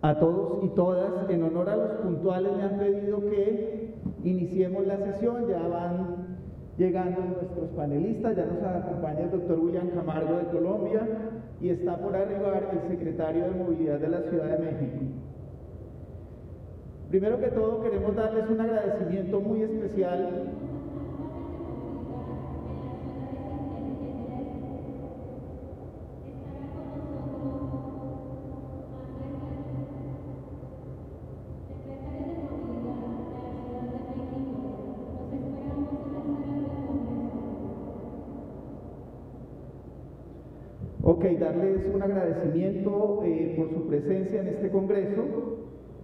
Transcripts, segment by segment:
A todos y todas, en honor a los puntuales, me han pedido que iniciemos la sesión. Ya van llegando nuestros panelistas, ya nos acompaña el doctor William Camargo de Colombia y está por arribar el secretario de Movilidad de la Ciudad de México. Primero que todo, queremos darles un agradecimiento muy especial darles un agradecimiento por su presencia en este congreso.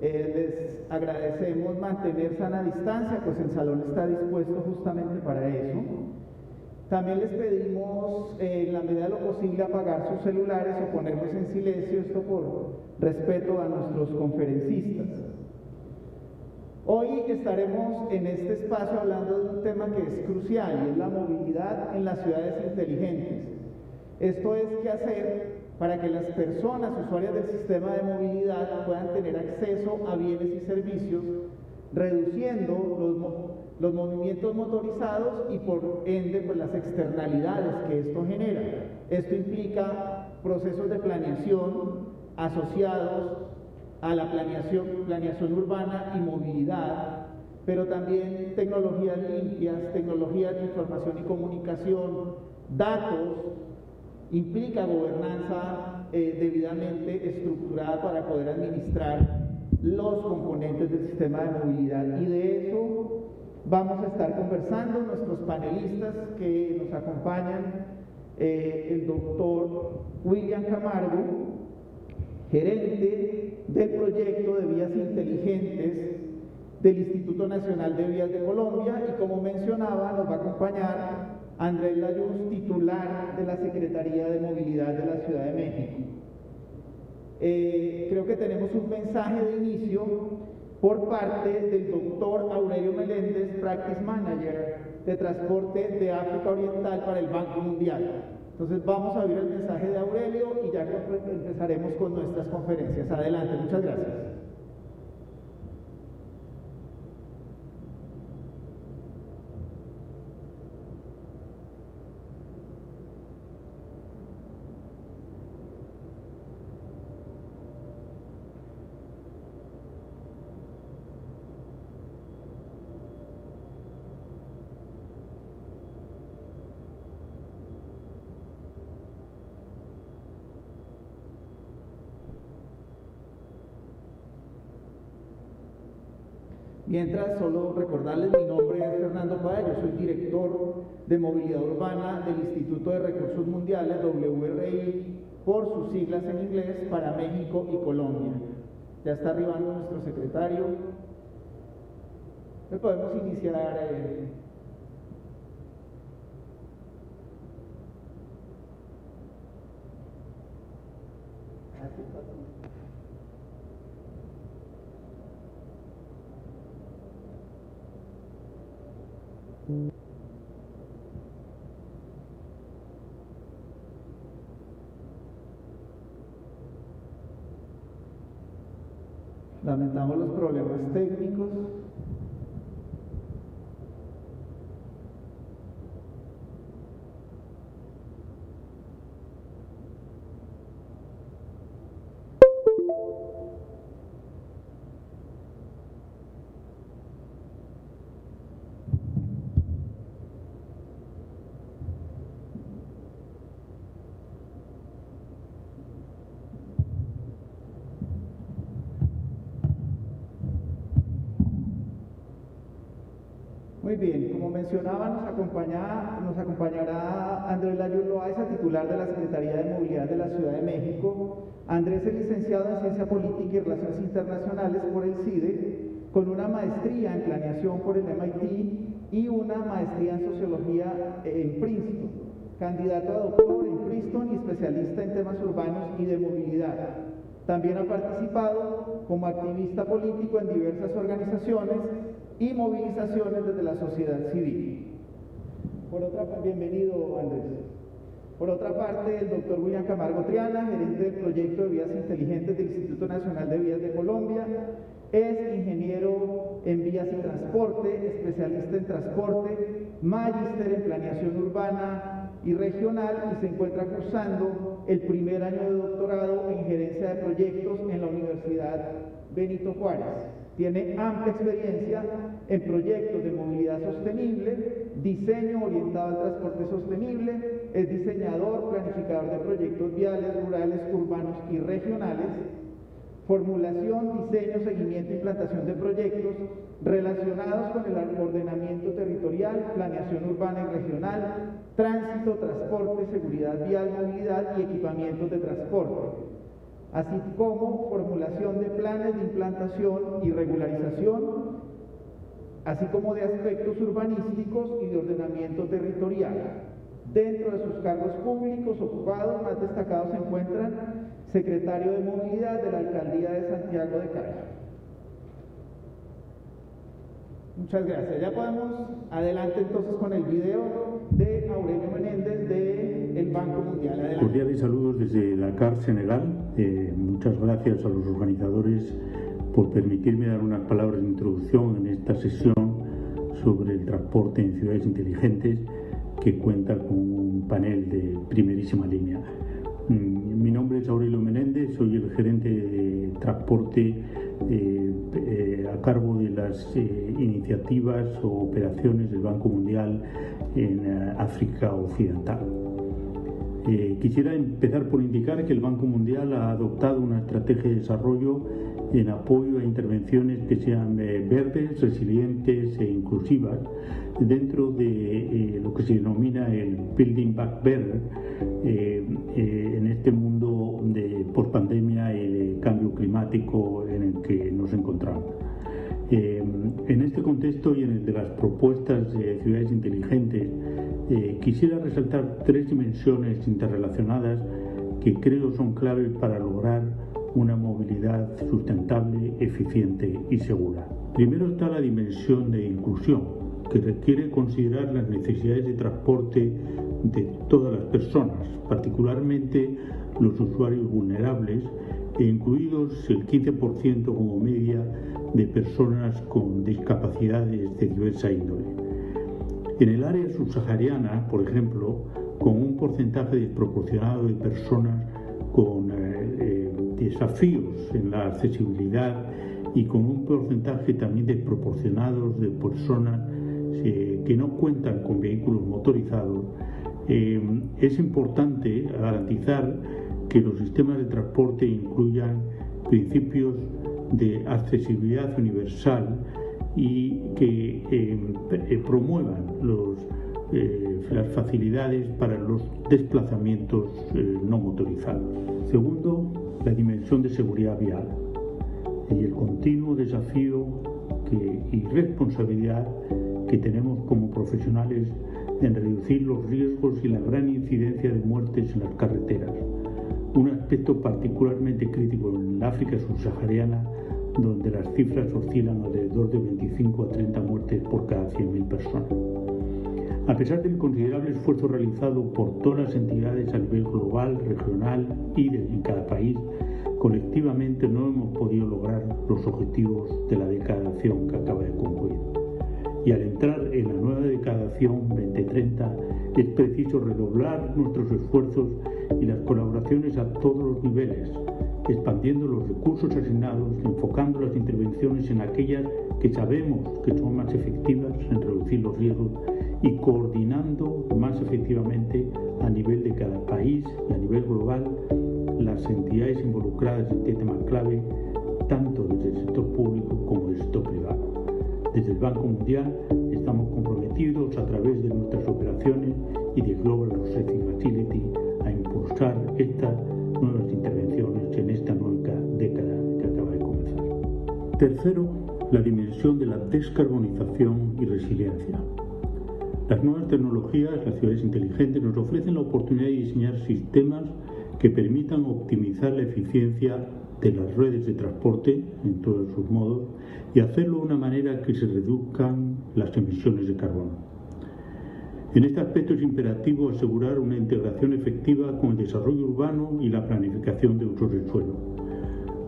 Les agradecemos mantener sana distancia, pues el salón está dispuesto justamente para eso. También les pedimos, en la medida de lo posible, apagar sus celulares o ponerlos en silencio, esto por respeto a nuestros conferencistas. Hoy estaremos en este espacio hablando de un tema que es crucial y es la movilidad en las ciudades inteligentes. Esto es qué hacer para que las personas usuarias del sistema de movilidad puedan tener acceso a bienes y servicios, reduciendo los movimientos motorizados y por ende pues, las externalidades que esto genera. Esto implica procesos de planeación asociados a la planeación urbana y movilidad, pero también tecnologías limpias, tecnologías de información y comunicación, datos. Implica gobernanza debidamente estructurada para poder administrar los componentes del sistema de movilidad, y de eso vamos a estar conversando nuestros panelistas que nos acompañan. El doctor William Camargo, gerente del proyecto de vías inteligentes del Instituto Nacional de Vías de Colombia, y como mencionaba nos va a acompañar Andrés Layuz, titular de la Secretaría de Movilidad de la Ciudad de México. Creo que tenemos un mensaje de inicio por parte del doctor Aurelio Meléndez, Practice Manager de Transporte de África Oriental para el Banco Mundial. Entonces vamos a oír el mensaje de Aurelio y ya empezaremos con nuestras conferencias. Adelante, muchas gracias. Mientras, solo recordarles, mi nombre es Fernando Páez, yo soy director de Movilidad Urbana del Instituto de Recursos Mundiales, WRI, por sus siglas en inglés, para México y Colombia. Ya está arribando nuestro secretario. Podemos iniciar. Lamentamos los problemas técnicos. Muy bien, como mencionaba, nos acompañará Andrés Layuz Loaiza, titular de la Secretaría de Movilidad de la Ciudad de México. Andrés es licenciado en Ciencia Política y Relaciones Internacionales por el CIDE, con una maestría en Planeación por el MIT y una maestría en Sociología en Princeton. Candidato a doctor en Princeton y especialista en temas urbanos y de movilidad. También ha participado como activista político en diversas organizaciones y movilizaciones desde la sociedad civil. Por otra parte, bienvenido, Andrés. Por otra parte, el doctor William Camargo Triana, gerente del proyecto de vías inteligentes del Instituto Nacional de Vías de Colombia, es ingeniero en vías y transporte, especialista en transporte, magíster en planeación urbana y regional y se encuentra cursando el primer año de doctorado en gerencia de proyectos en la Universidad Benito Juárez. Tiene amplia experiencia en proyectos de movilidad sostenible, diseño orientado al transporte sostenible, es diseñador, planificador de proyectos viales, rurales, urbanos y regionales, formulación, diseño, seguimiento y implantación de proyectos relacionados con el ordenamiento territorial, planeación urbana y regional, tránsito, transporte, seguridad vial, movilidad y equipamientos de transporte, así como formulación de planes de implantación y regularización, así como de aspectos urbanísticos y de ordenamiento territorial. Dentro de sus cargos públicos ocupados, más destacados se encuentran secretario de Movilidad de la Alcaldía de Santiago de Cali. Muchas gracias. Ya podemos adelante entonces con el video de Aurelio Menéndez del Banco Mundial. Adelante. Cordiales saludos desde Dakar, Senegal. Muchas gracias a los organizadores por permitirme dar unas palabras de introducción en esta sesión sobre el transporte en ciudades inteligentes que cuenta con un panel de primerísima línea. Mi nombre es Aurelio Menéndez, soy el gerente de transporte a cargo de las iniciativas o operaciones del Banco Mundial en África Occidental. Quisiera empezar por indicar que el Banco Mundial ha adoptado una estrategia de desarrollo en apoyo a intervenciones que sean verdes, resilientes e inclusivas dentro de lo que se denomina el Building Back Better en este mundo de pospandemia y de cambio climático en el que nos encontramos. En este contexto y en el de las propuestas de ciudades inteligentes, quisiera resaltar tres dimensiones interrelacionadas que creo son claves para lograr una movilidad sustentable, eficiente y segura. Primero está la dimensión de inclusión, que requiere considerar las necesidades de transporte de todas las personas, particularmente los usuarios vulnerables, e incluidos el 15% como media de personas con discapacidades de diversa índole. En el área subsahariana, por ejemplo, con un porcentaje desproporcionado de personas con desafíos en la accesibilidad y con un porcentaje también desproporcionado de personas que no cuentan con vehículos motorizados, es importante garantizar que los sistemas de transporte incluyan principios de accesibilidad universal y que promuevan las facilidades para los desplazamientos no motorizados. Segundo, la dimensión de seguridad vial y el continuo desafío y responsabilidad que tenemos como profesionales en reducir los riesgos y la gran incidencia de muertes en las carreteras, un aspecto particularmente crítico en la África subsahariana, donde las cifras oscilan alrededor de 25 a 30 muertes por cada 100.000 personas. A pesar del considerable esfuerzo realizado por todas las entidades a nivel global, regional y en cada país, colectivamente no hemos podido lograr los objetivos de la década de acción que acaba de concluir. Y al entrar en la nueva década de acción 2030 es preciso redoblar nuestros esfuerzos y las colaboraciones a todos los niveles, expandiendo los recursos asignados, enfocando las intervenciones en aquellas que sabemos que son más efectivas en reducir los riesgos y coordinando más efectivamente a nivel de cada país y a nivel global las entidades involucradas en este tema clave, tanto desde el sector público como del sector privado. Desde el Banco Mundial estamos comprometidos a través de nuestras operaciones y de Global Research Facility a impulsar estas nuevas intervenciones en esta nueva década que acaba de comenzar. Tercero, la dimensión de la descarbonización y resiliencia. Las nuevas tecnologías, las ciudades inteligentes, nos ofrecen la oportunidad de diseñar sistemas que permitan optimizar la eficiencia de las redes de transporte en todos sus modos y hacerlo de una manera que se reduzcan las emisiones de carbono. En este aspecto es imperativo asegurar una integración efectiva con el desarrollo urbano y la planificación de usos del suelo,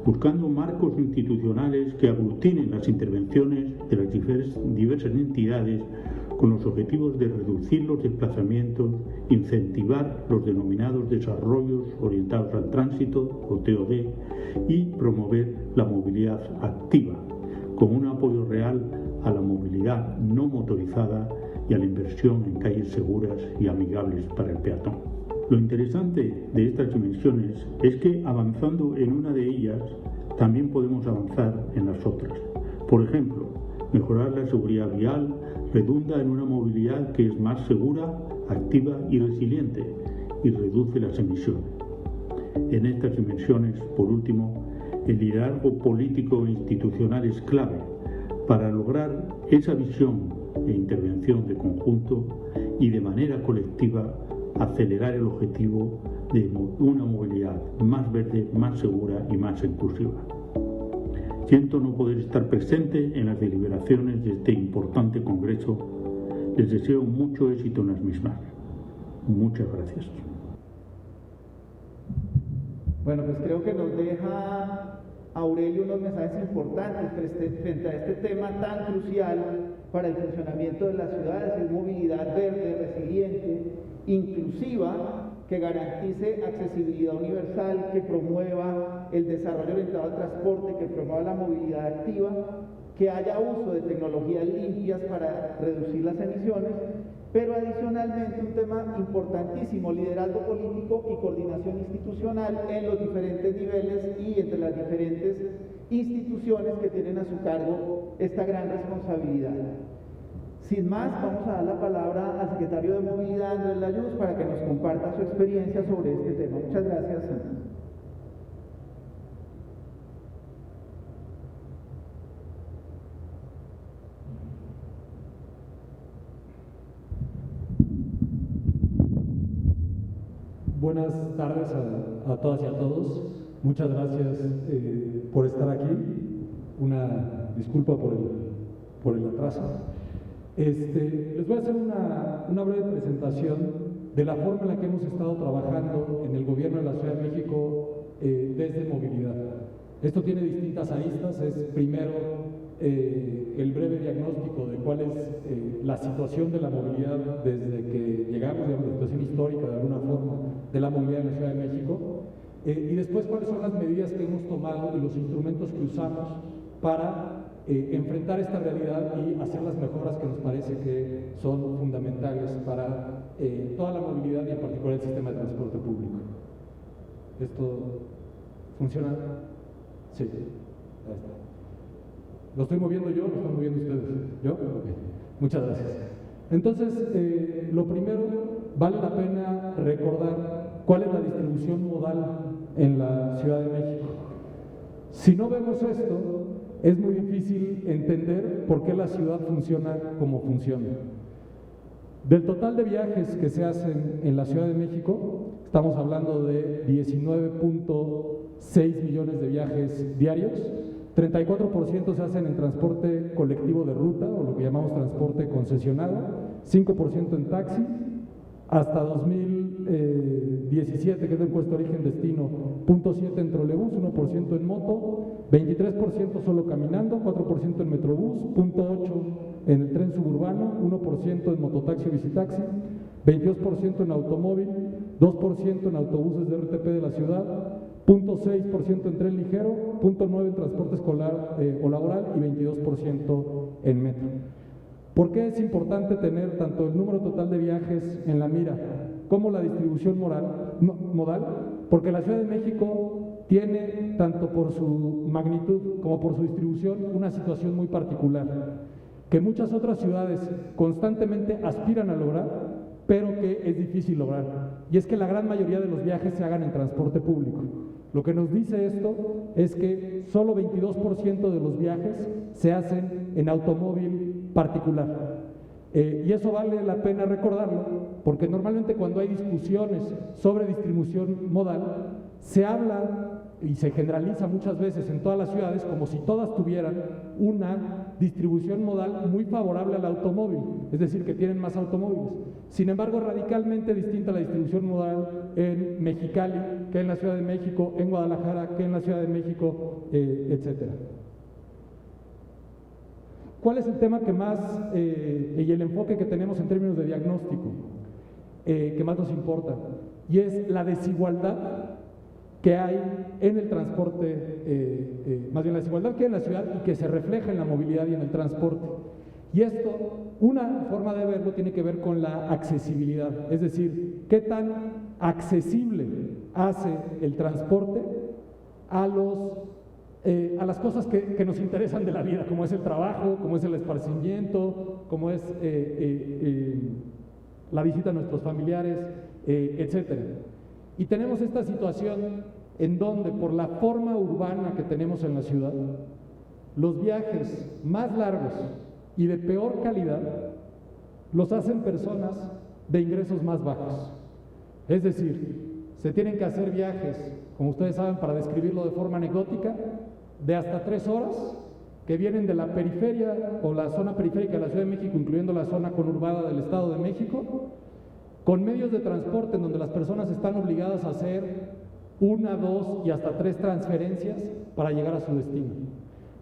buscando marcos institucionales que aglutinen las intervenciones de las diversas entidades con los objetivos de reducir los desplazamientos, incentivar los denominados desarrollos orientados al tránsito o TOD y promover la movilidad activa, con un apoyo real a la movilidad no motorizada y a la inversión en calles seguras y amigables para el peatón. Lo interesante de estas dimensiones es que avanzando en una de ellas también podemos avanzar en las otras. Por ejemplo, mejorar la seguridad vial redunda en una movilidad que es más segura, activa y resiliente y reduce las emisiones. En estas dimensiones, por último, el liderazgo político e institucional es clave para lograr esa visión e intervención de conjunto y de manera colectiva acelerar el objetivo de una movilidad más verde, más segura y más inclusiva. Siento no poder estar presente en las deliberaciones de este importante congreso. Les deseo mucho éxito en las mismas. Muchas gracias. Bueno, pues creo que nos deja Aurelio unos mensajes importantes frente a este tema tan crucial para el funcionamiento de las ciudades, es movilidad verde, resiliente, inclusiva, que garantice accesibilidad universal, que promueva el desarrollo orientado al transporte, que promueva la movilidad activa, que haya uso de tecnologías limpias para reducir las emisiones, pero adicionalmente un tema importantísimo, liderazgo político y coordinación institucional en los diferentes niveles y entre las diferentes instituciones que tienen a su cargo esta gran responsabilidad. Sin más, vamos a dar la palabra al secretario de Movilidad, Andrés Layuz, para que nos comparta su experiencia sobre este tema. Muchas gracias. Buenas tardes a todas y a todos. Muchas gracias por estar aquí. Una disculpa por el atraso. Les voy a hacer una breve presentación de la forma en la que hemos estado trabajando en el gobierno de la Ciudad de México desde movilidad. Esto tiene distintas aristas. Es primero el breve diagnóstico de cuál es la situación de la movilidad desde que llegamos, digamos, la situación histórica de alguna forma de la movilidad en la Ciudad de México, y después cuáles son las medidas que hemos tomado y los instrumentos que usamos para enfrentar esta realidad y hacer las mejoras que nos parece que son fundamentales para toda la movilidad y en particular el sistema de transporte público. ¿Esto funciona? Sí, ahí está. ¿Lo estoy moviendo yo o lo están moviendo ustedes? ¿Yo? Okay. Muchas gracias. Entonces, lo primero, vale la pena recordar cuál es la distribución modal en la Ciudad de México. Si no vemos esto, es muy difícil entender por qué la ciudad funciona como funciona. Del total de viajes que se hacen en la Ciudad de México, estamos hablando de 19.6 millones de viajes diarios. 34% se hacen en transporte colectivo de ruta, o lo que llamamos transporte concesionado, 5% en taxi, hasta 2017, que es el impuesto origen-destino, 0.7% en trolebús, 1% en moto, 23% solo caminando, 4% en metrobús, 0.8% en el tren suburbano, 1% en mototaxi o bicitaxi, 22% en automóvil, 2% en autobuses de RTP de la ciudad, 0.6% en tren ligero, 0.9% en transporte escolar o laboral y 22% en metro. ¿Por qué es importante tener tanto el número total de viajes en la mira como la distribución modal? Porque la Ciudad de México tiene, tanto por su magnitud como por su distribución, una situación muy particular, que muchas otras ciudades constantemente aspiran a lograr, pero que es difícil lograr. Y es que la gran mayoría de los viajes se hagan en transporte público. Lo que nos dice esto es que solo 22% de los viajes se hacen en automóvil particular. Y eso vale la pena recordarlo, porque normalmente cuando hay discusiones sobre distribución modal, se habla y se generaliza muchas veces en todas las ciudades como si todas tuvieran una distribución modal muy favorable al automóvil, es decir, que tienen más automóviles. Sin embargo, es radicalmente distinta la distribución modal en Mexicali que en la Ciudad de México, en Guadalajara que en la Ciudad de México, etcétera. ¿Cuál es el tema que más, y el enfoque que tenemos en términos de diagnóstico, que más nos importa? Y es la desigualdad que hay en el transporte, más bien la desigualdad que hay en la ciudad y que se refleja en la movilidad y en el transporte. Y esto, una forma de verlo tiene que ver con la accesibilidad, es decir, qué tan accesible hace el transporte a las cosas que nos interesan de la vida, como es el trabajo, como es el esparcimiento, como es la visita a nuestros familiares, etcétera. Y tenemos esta situación en donde, por la forma urbana que tenemos en la ciudad, los viajes más largos y de peor calidad los hacen personas de ingresos más bajos. Es decir, se tienen que hacer viajes, como ustedes saben, para describirlo de forma anecdótica, de hasta 3 horas, que vienen de la periferia o la zona periférica de la Ciudad de México, incluyendo la zona conurbada del Estado de México, con medios de transporte en donde las personas están obligadas a hacer 1, 2 y hasta 3 transferencias para llegar a su destino.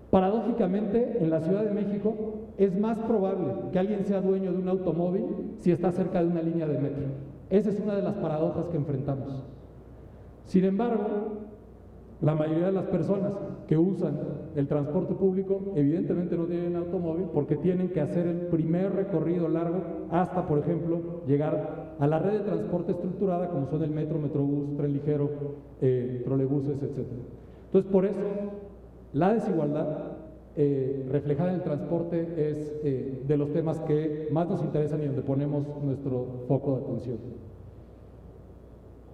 Paradójicamente, en la Ciudad de México es más probable que alguien sea dueño de un automóvil si está cerca de una línea de metro. Esa es una de las paradojas que enfrentamos. Sin embargo, la mayoría de las personas que usan el transporte público evidentemente no tienen automóvil porque tienen que hacer el primer recorrido largo hasta, por ejemplo, llegar a la red de transporte estructurada como son el metro, metrobús, tren ligero, trolebuses, etc. Entonces, por eso, la desigualdad reflejada en el transporte es de los temas que más nos interesan y donde ponemos nuestro foco de atención.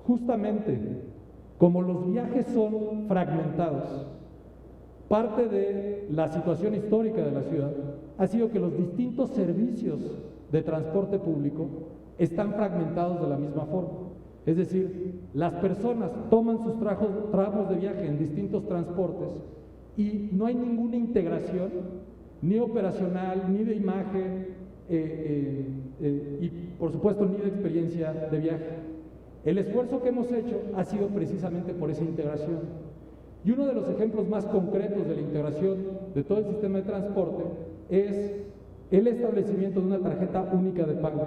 Justamente, como los viajes son fragmentados, parte de la situación histórica de la ciudad ha sido que los distintos servicios de transporte público están fragmentados de la misma forma. Es decir, las personas toman sus tramos de viaje en distintos transportes y no hay ninguna integración, ni operacional, ni de imagen, y por supuesto ni de experiencia de viaje. El esfuerzo que hemos hecho ha sido precisamente por esa integración. Y uno de los ejemplos más concretos de la integración de todo el sistema de transporte es el establecimiento de una tarjeta única de pago.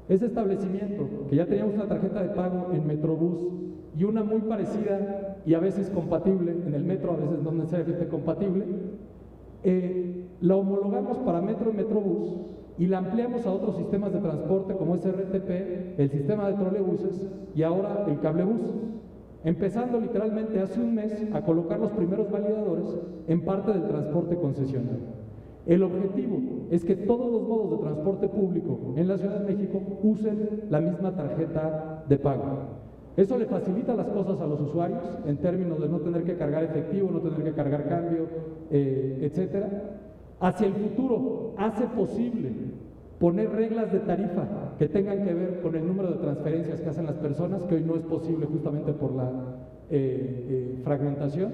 Ese establecimiento, que ya teníamos una tarjeta de pago en Metrobús y una muy parecida y a veces compatible en el metro, a veces no necesariamente compatible, la homologamos para metro y Metrobús y la ampliamos a otros sistemas de transporte como es RTP, el sistema de trolebuses y ahora el cablebús, empezando literalmente hace un mes a colocar los primeros validadores en parte del transporte concesional. El objetivo es que todos los modos de transporte público en la Ciudad de México usen la misma tarjeta de pago. Eso le facilita las cosas a los usuarios en términos de no tener que cargar efectivo, no tener que cargar cambio, etcétera. Hacia el futuro hace posible poner reglas de tarifa que tengan que ver con el número de transferencias que hacen las personas, que hoy no es posible justamente por la fragmentación,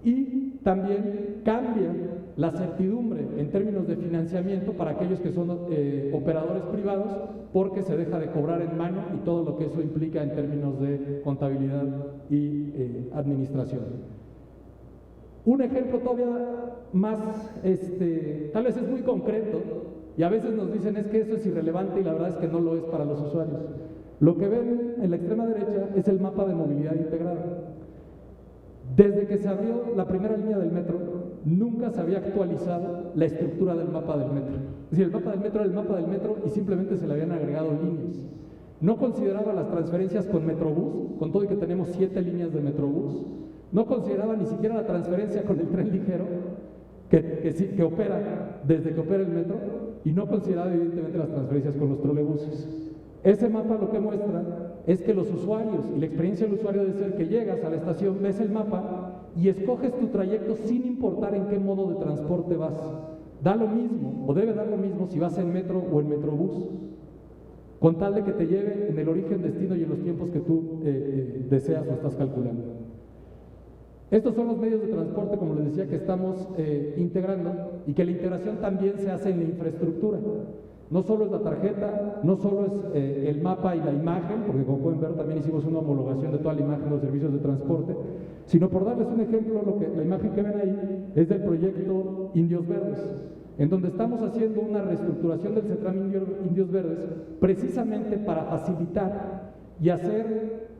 y también cambia la certidumbre en términos de financiamiento para aquellos que son operadores privados, porque se deja de cobrar en mano y todo lo que eso implica en términos de contabilidad y administración. Un ejemplo todavía más, tal vez es muy concreto, y a veces nos dicen es que eso es irrelevante y la verdad es que no lo es para los usuarios. Lo que ven en la extrema derecha es el mapa de movilidad integrada. Desde que se abrió la primera línea del metro, nunca se había actualizado la estructura del mapa del metro. Es decir, el mapa del metro era el mapa del metro y simplemente se le habían agregado líneas. No consideraba las transferencias con Metrobús, con todo y que tenemos 7 líneas de Metrobús. No consideraba ni siquiera la transferencia con el tren ligero, que opera desde que opera el metro, y no consideraba evidentemente las transferencias con los trolebuses. Ese mapa lo que muestra es que los usuarios y la experiencia del usuario debe ser que llegas a la estación, ves el mapa y escoges tu trayecto sin importar en qué modo de transporte vas. Da lo mismo, o debe dar lo mismo si vas en metro o en Metrobús, con tal de que te lleve en el origen, destino y en los tiempos que tú deseas o estás calculando. Estos son los medios de transporte, como les decía, que estamos integrando, y que la integración también se hace en la infraestructura. No solo es la tarjeta, no solo es el mapa y la imagen, porque como pueden ver también hicimos una homologación de toda la imagen de los servicios de transporte, sino por darles un ejemplo, la imagen que ven ahí es del proyecto Indios Verdes, en donde estamos haciendo una reestructuración del CETRAM Indios Verdes precisamente para facilitar y hacer,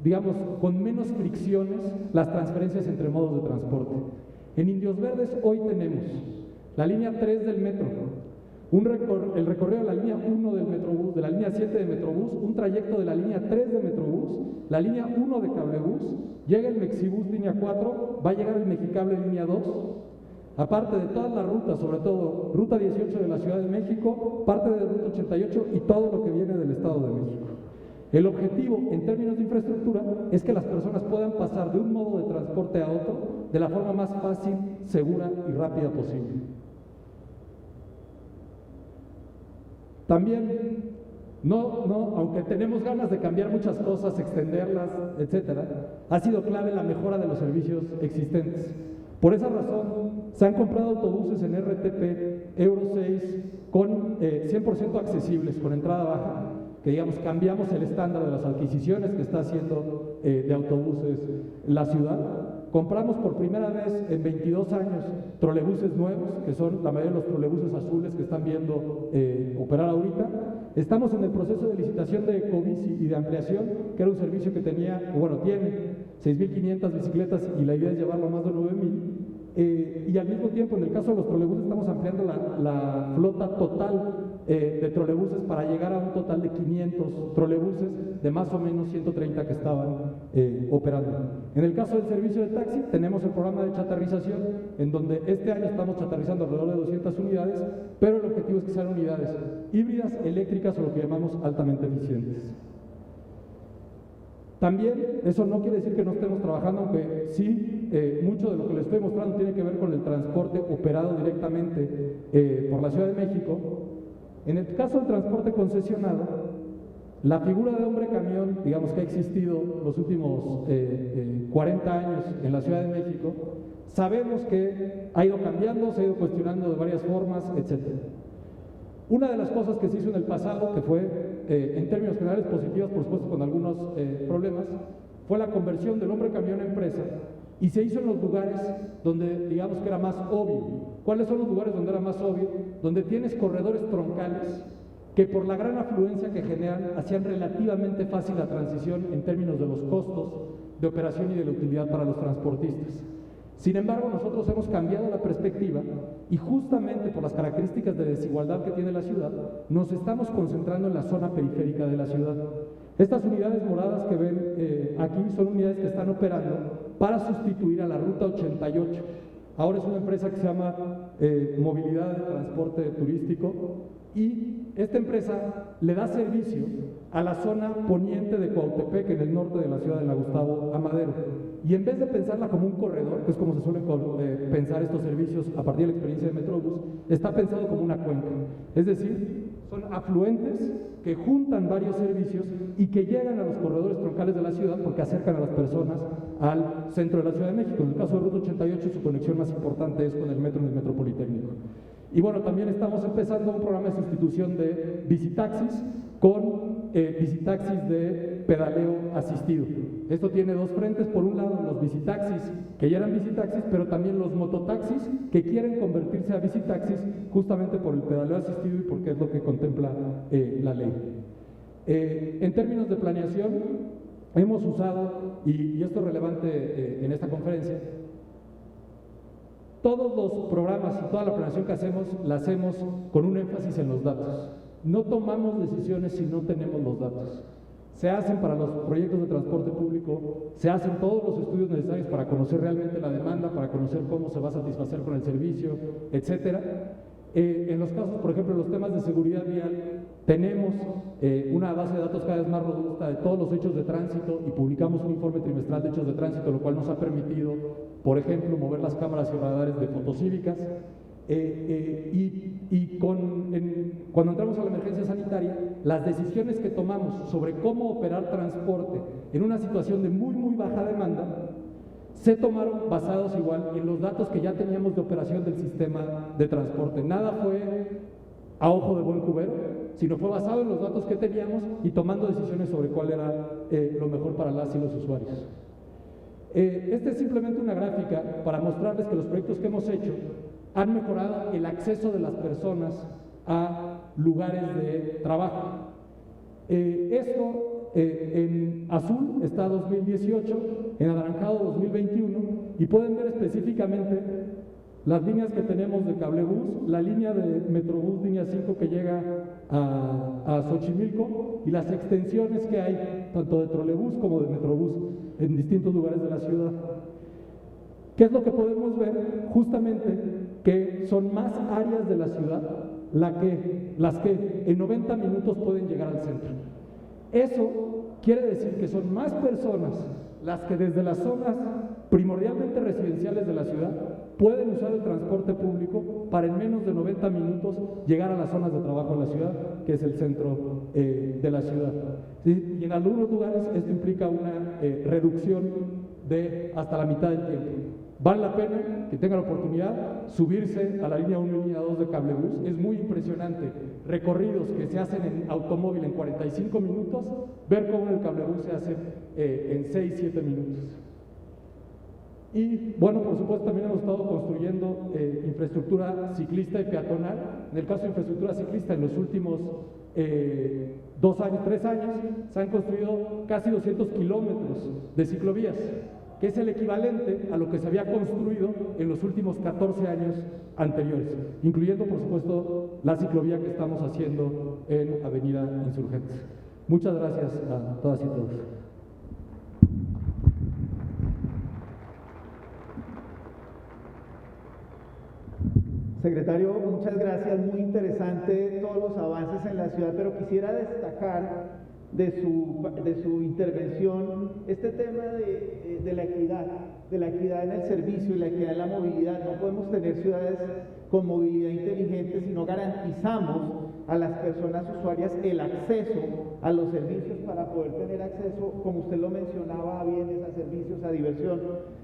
digamos, con menos fricciones las transferencias entre modos de transporte. En Indios Verdes hoy tenemos la línea 3 del metro, el recorrido de la línea 1 del Metrobús, de la línea 7 de Metrobús, un trayecto de la línea 3 de Metrobús, la línea 1 de Cablebús, llega el Mexibús línea 4, va a llegar el Mexicable línea 2, aparte de todas las rutas, sobre todo Ruta 18 de la Ciudad de México, parte de Ruta 88 y todo lo que viene del Estado de México. El objetivo en términos de infraestructura es que las personas puedan pasar de un modo de transporte a otro de la forma más fácil, segura y rápida posible. También, aunque tenemos ganas de cambiar muchas cosas, extenderlas, etcétera, ha sido clave la mejora de los servicios existentes. Por esa razón, se han comprado autobuses en RTP Euro 6 con 100% accesibles, con entrada baja, que digamos cambiamos el estándar de las adquisiciones que está haciendo de autobuses la ciudad. Compramos por primera vez en 22 años trolebuses nuevos, que son la mayoría de los trolebuses azules que están viendo operar ahorita. Estamos en el proceso de licitación de Ecobici y de ampliación, que era un servicio que tiene 6.500 bicicletas y la idea es llevarlo a más de 9.000. Y al mismo tiempo, en el caso de los trolebuses, estamos ampliando la flota total de trolebuses para llegar a un total de 500 trolebuses de más o menos 130 que estaban operando. En el caso del servicio de taxi, tenemos el programa de chatarrización, en donde este año estamos chatarrizando alrededor de 200 unidades, pero el objetivo es que sean unidades híbridas, eléctricas o lo que llamamos altamente eficientes. También, eso no quiere decir que no estemos trabajando, aunque sí, mucho de lo que les estoy mostrando tiene que ver con el transporte operado directamente por la Ciudad de México. En el caso del transporte concesionado, la figura de hombre camión, digamos que ha existido los últimos 40 años en la Ciudad de México, sabemos que ha ido cambiando, se ha ido cuestionando de varias formas, etc. Una de las cosas que se hizo en el pasado, que fue en términos generales positivas, por supuesto con algunos problemas, fue la conversión del hombre camión a empresa, y se hizo en los lugares donde digamos que era más obvio. ¿Cuáles son los lugares donde era más obvio? Donde tienes corredores troncales que por la gran afluencia que generan hacían relativamente fácil la transición en términos de los costos de operación y de la utilidad para los transportistas. Sin embargo, nosotros hemos cambiado la perspectiva y justamente por las características de desigualdad que tiene la ciudad, nos estamos concentrando en la zona periférica de la ciudad. Estas unidades moradas que ven aquí son unidades que están operando para sustituir a la Ruta 88. Ahora es una empresa que se llama Movilidad de Transporte Turístico, y esta empresa le da servicio a la zona poniente de Cuautepec, en el norte de la ciudad de la Gustavo Amadero. Y en vez de pensarla como un corredor, que es como se suelen pensar estos servicios a partir de la experiencia de Metrobús, está pensado como una cuenca. Es decir, son afluentes que juntan varios servicios y que llegan a los corredores troncales de la ciudad porque acercan a las personas al centro de la Ciudad de México. En el caso de Ruta 88, su conexión más importante es con el metro en el Metro Politécnico. Y bueno, también estamos empezando un programa de sustitución de bicitaxis con bicitaxis de pedaleo asistido. Esto tiene dos frentes: por un lado los bicitaxis que ya eran bicitaxis, pero también los mototaxis que quieren convertirse a bicitaxis justamente por el pedaleo asistido y porque es lo que contempla la ley. En términos de planeación, hemos usado, y esto es relevante en esta conferencia, todos los programas y toda la planeación que hacemos, la hacemos con un énfasis en los datos. No tomamos decisiones si no tenemos los datos. Se hacen para los proyectos de transporte público, se hacen todos los estudios necesarios para conocer realmente la demanda, para conocer cómo se va a satisfacer con el servicio, etcétera. En los casos, por ejemplo, en los temas de seguridad vial, tenemos una base de datos cada vez más robusta de todos los hechos de tránsito y publicamos un informe trimestral de hechos de tránsito, lo cual nos ha permitido, por ejemplo, mover las cámaras y radares de fotocívicas. Cuando entramos a la emergencia sanitaria, las decisiones que tomamos sobre cómo operar transporte en una situación de muy baja demanda se tomaron basados igual en los datos que ya teníamos de operación del sistema de transporte. Nada fue a ojo de buen cubero, sino fue basado en los datos que teníamos y tomando decisiones sobre cuál era lo mejor para las y los usuarios. Esta es simplemente una gráfica para mostrarles que los proyectos que hemos hecho han mejorado el acceso de las personas a lugares de trabajo. En azul está 2018, en anaranjado 2021, y pueden ver específicamente las líneas que tenemos de cablebús, la línea de Metrobús línea 5 que llega a Xochimilco y las extensiones que hay tanto de trolebús como de metrobús en distintos lugares de la ciudad. ¿Qué es lo que podemos ver? Justamente que son más áreas de la ciudad las que en 90 minutos pueden llegar al centro. Eso quiere decir que son más personas las que desde las zonas primordialmente residenciales de la ciudad pueden usar el transporte público para en menos de 90 minutos llegar a las zonas de trabajo en la ciudad, que es el centro de la ciudad. ¿Sí? Y en algunos lugares esto implica una reducción de hasta la mitad del tiempo. Vale la pena que tengan la oportunidad subirse a la línea 1 y línea 2 de cablebús. Es muy impresionante recorridos que se hacen en automóvil en 45 minutos, ver cómo en el cablebús se hace en 6-7 minutos. Y bueno, por supuesto también hemos estado construyendo infraestructura ciclista y peatonal. En el caso de infraestructura ciclista, en los últimos 2 años, 3 años, se han construido casi 200 kilómetros de ciclovías, que es el equivalente a lo que se había construido en los últimos 14 años anteriores, incluyendo, por supuesto, la ciclovía que estamos haciendo en Avenida Insurgentes. Muchas gracias a todas y todos. Secretario, muchas gracias, muy interesante todos los avances en la ciudad, pero quisiera destacar de su intervención este tema de la equidad en el servicio y la equidad en la movilidad. No podemos tener ciudades con movilidad inteligente si no garantizamos a las personas usuarias el acceso a los servicios para poder tener acceso, como usted lo mencionaba, a bienes, a servicios, a diversión.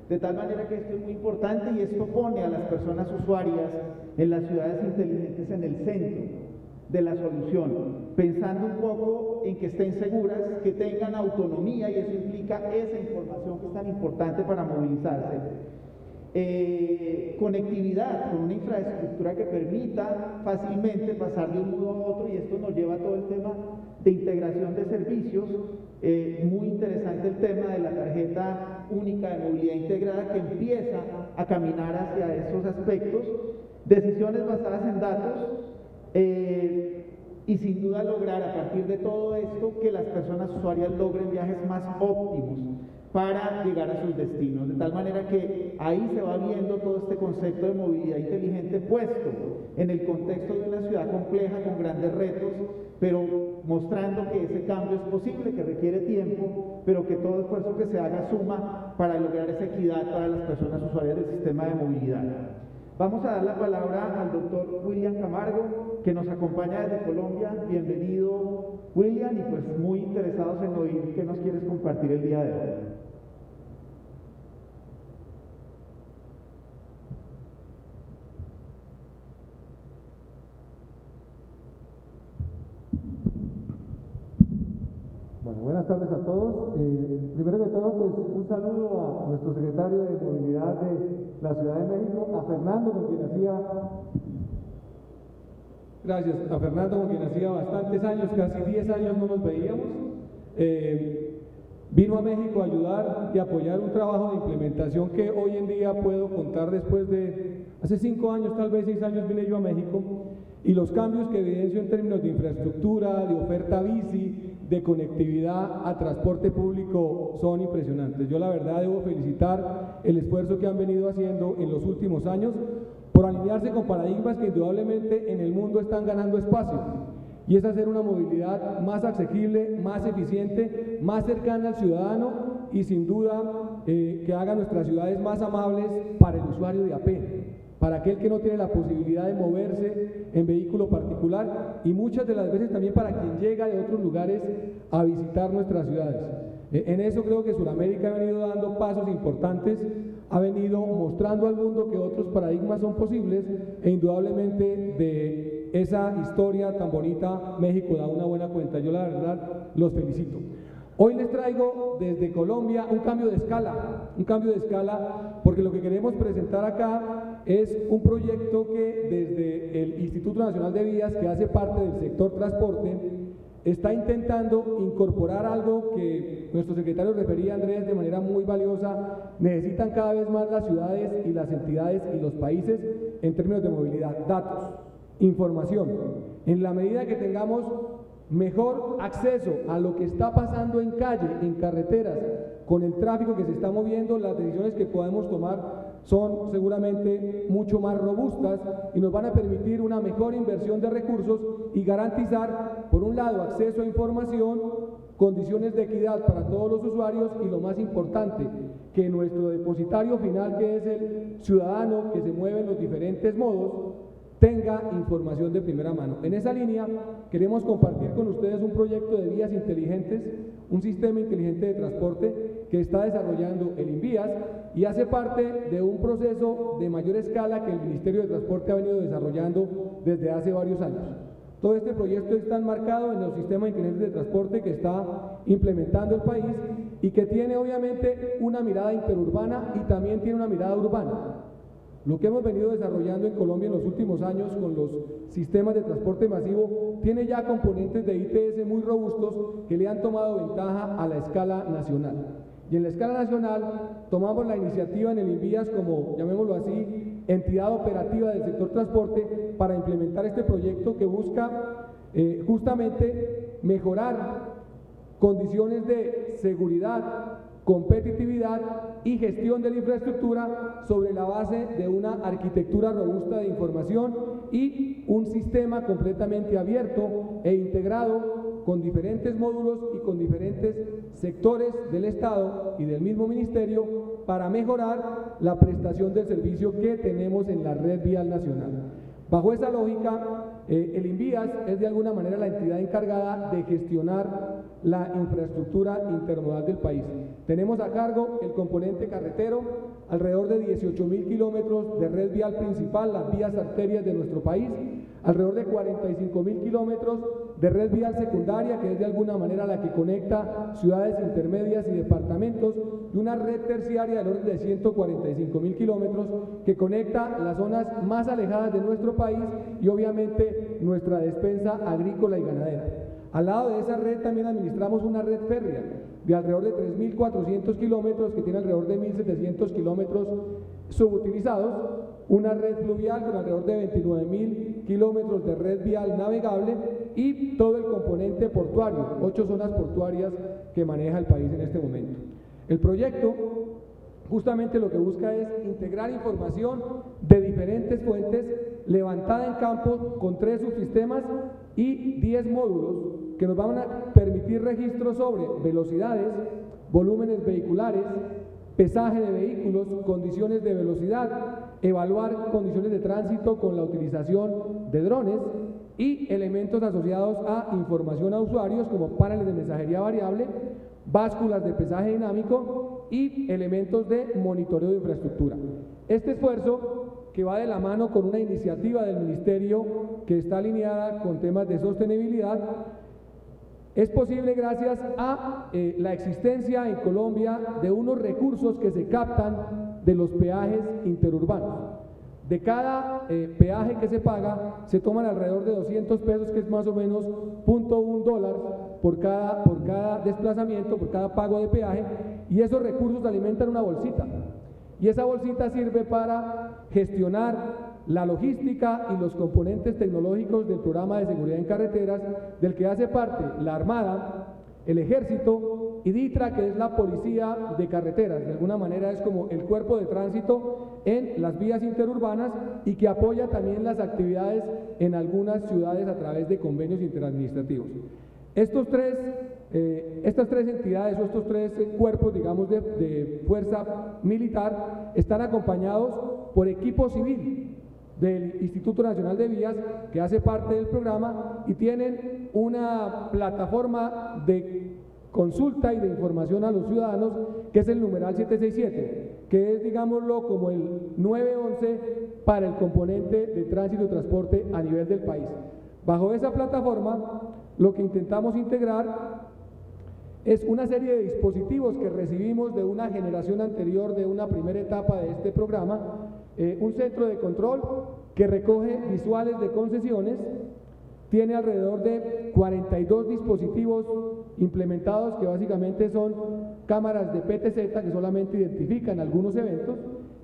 De tal manera que esto es muy importante y esto pone a las personas usuarias en las ciudades inteligentes en el centro de la solución, pensando un poco en que estén seguras, que tengan autonomía, y eso implica esa información que es tan importante para movilizarse. Conectividad con una infraestructura que permita fácilmente pasar de un modo a otro, y esto nos lleva a todo el tema de integración de servicios. Muy interesante el tema de la tarjeta única de movilidad integrada, que empieza a caminar hacia esos aspectos. Decisiones basadas en datos, y sin duda lograr a partir de todo esto que las personas usuarias logren viajes más óptimos para llegar a sus destinos, de tal manera que ahí se va viendo todo este concepto de movilidad inteligente puesto en el contexto de una ciudad compleja con grandes retos, pero mostrando que ese cambio es posible, que requiere tiempo, pero que todo esfuerzo que se haga suma para lograr esa equidad para las personas usuarias del sistema de movilidad. Vamos a dar la palabra al doctor William Camargo, que nos acompaña desde Colombia. Bienvenido, William, y pues muy interesados en oír qué nos quieres compartir el día de hoy. Bueno, buenas tardes a todos. Primero que todo, pues un saludo a nuestro secretario de Movilidad de la Ciudad de México, a Fernando, con quien hacía... Gracias, a Fernando, con quien hacía bastantes años, casi 10 años no nos veíamos. Vino a México a ayudar y apoyar un trabajo de implementación que hoy en día puedo contar después de... Hace 5 años, tal vez 6 años, vine yo a México, y los cambios que evidencio en términos de infraestructura, de oferta bici, de conectividad a transporte público son impresionantes. Yo la verdad debo felicitar el esfuerzo que han venido haciendo en los últimos años por alinearse con paradigmas que indudablemente en el mundo están ganando espacio, y es hacer una movilidad más asequible, más eficiente, más cercana al ciudadano y sin duda que haga nuestras ciudades más amables para el usuario de a pie, para aquel que no tiene la posibilidad de moverse en vehículo particular, y muchas de las veces también para quien llega de otros lugares a visitar nuestras ciudades. En eso creo que Sudamérica ha venido dando pasos importantes, ha venido mostrando al mundo que otros paradigmas son posibles e indudablemente de esa historia tan bonita México da una buena cuenta. Yo la verdad los felicito. Hoy les traigo desde Colombia un cambio de escala, porque lo que queremos presentar acá es un proyecto que desde el Instituto Nacional de Vías, que hace parte del sector transporte, está intentando incorporar algo que nuestro secretario refería, Andrés, de manera muy valiosa. Necesitan cada vez más las ciudades y las entidades y los países en términos de movilidad, datos, información. En la medida que tengamos mejor acceso a lo que está pasando en calle, en carreteras, con el tráfico que se está moviendo, las decisiones que podemos tomar son seguramente mucho más robustas y nos van a permitir una mejor inversión de recursos y garantizar, por un lado, acceso a información, condiciones de equidad para todos los usuarios y, lo más importante, que nuestro depositario final, que es el ciudadano que se mueve en los diferentes modos, tenga información de primera mano. En esa línea queremos compartir con ustedes un proyecto de vías inteligentes, un sistema inteligente de transporte que está desarrollando el INVÍAS y hace parte de un proceso de mayor escala que el Ministerio de Transporte ha venido desarrollando desde hace varios años. Todo este proyecto está enmarcado en los sistemas inteligentes de transporte que está implementando el país y que tiene obviamente una mirada interurbana y también tiene una mirada urbana. Lo que hemos venido desarrollando en Colombia en los últimos años con los sistemas de transporte masivo tiene ya componentes de ITS muy robustos que le han tomado ventaja a la escala nacional. Y en la escala nacional tomamos la iniciativa en el INVÍAS como, llamémoslo así, entidad operativa del sector transporte para implementar este proyecto que busca justamente mejorar condiciones de seguridad, competitividad y gestión de la infraestructura sobre la base de una arquitectura robusta de información y un sistema completamente abierto e integrado con diferentes módulos y con diferentes sectores del Estado y del mismo Ministerio para mejorar la prestación del servicio que tenemos en la red vial nacional. Bajo esa lógica, el INVÍAS es de alguna manera la entidad encargada de gestionar la infraestructura intermodal del país. Tenemos a cargo el componente carretero, alrededor de 18.000 kilómetros de red vial principal, las vías arterias de nuestro país, alrededor de 45.000 kilómetros de red vial secundaria, que es de alguna manera la que conecta ciudades intermedias y departamentos, y una red terciaria del orden de 145.000 kilómetros que conecta las zonas más alejadas de nuestro país y obviamente nuestra despensa agrícola y ganadera. Al lado de esa red también administramos una red férrea de alrededor de 3.400 kilómetros que tiene alrededor de 1.700 kilómetros subutilizados, una red fluvial con alrededor de 29.000 kilómetros de red vial navegable y todo el componente portuario, 8 zonas portuarias que maneja el país en este momento. El proyecto justamente lo que busca es integrar información de diferentes fuentes levantada en campo con 3 subsistemas y 10 módulos que nos van a permitir registros sobre velocidades, volúmenes vehiculares, pesaje de vehículos, condiciones de velocidad, evaluar condiciones de tránsito con la utilización de drones y elementos asociados a información a usuarios como paneles de mensajería variable, básculas de pesaje dinámico y elementos de monitoreo de infraestructura. Este esfuerzo, que va de la mano con una iniciativa del Ministerio que está alineada con temas de sostenibilidad, es posible gracias a la existencia en Colombia de unos recursos que se captan de los peajes interurbanos. De cada peaje que se paga, se toman alrededor de 200 pesos, que es más o menos $0.1 por cada desplazamiento, por cada pago de peaje, y esos recursos alimentan una bolsita. Y esa bolsita sirve para gestionar la logística y los componentes tecnológicos del programa de seguridad en carreteras, del que hace parte la Armada, el Ejército y DITRA, que es la Policía de Carreteras. De alguna manera es como el cuerpo de tránsito en las vías interurbanas y que apoya también las actividades en algunas ciudades a través de convenios interadministrativos. Estas tres entidades o estos 3 cuerpos, digamos, de fuerza militar están acompañados por equipo civil del Instituto Nacional de Vías, que hace parte del programa, y tienen una plataforma de consulta y de información a los ciudadanos, que es el numeral 767, que es, digámoslo, como el 911 para el componente de tránsito y transporte a nivel del país. Bajo esa plataforma, lo que intentamos integrar es una serie de dispositivos que recibimos de una generación anterior, de una primera etapa de este programa, un centro de control que recoge visuales de concesiones, tiene alrededor de 42 dispositivos implementados que básicamente son cámaras de PTZ que solamente identifican algunos eventos,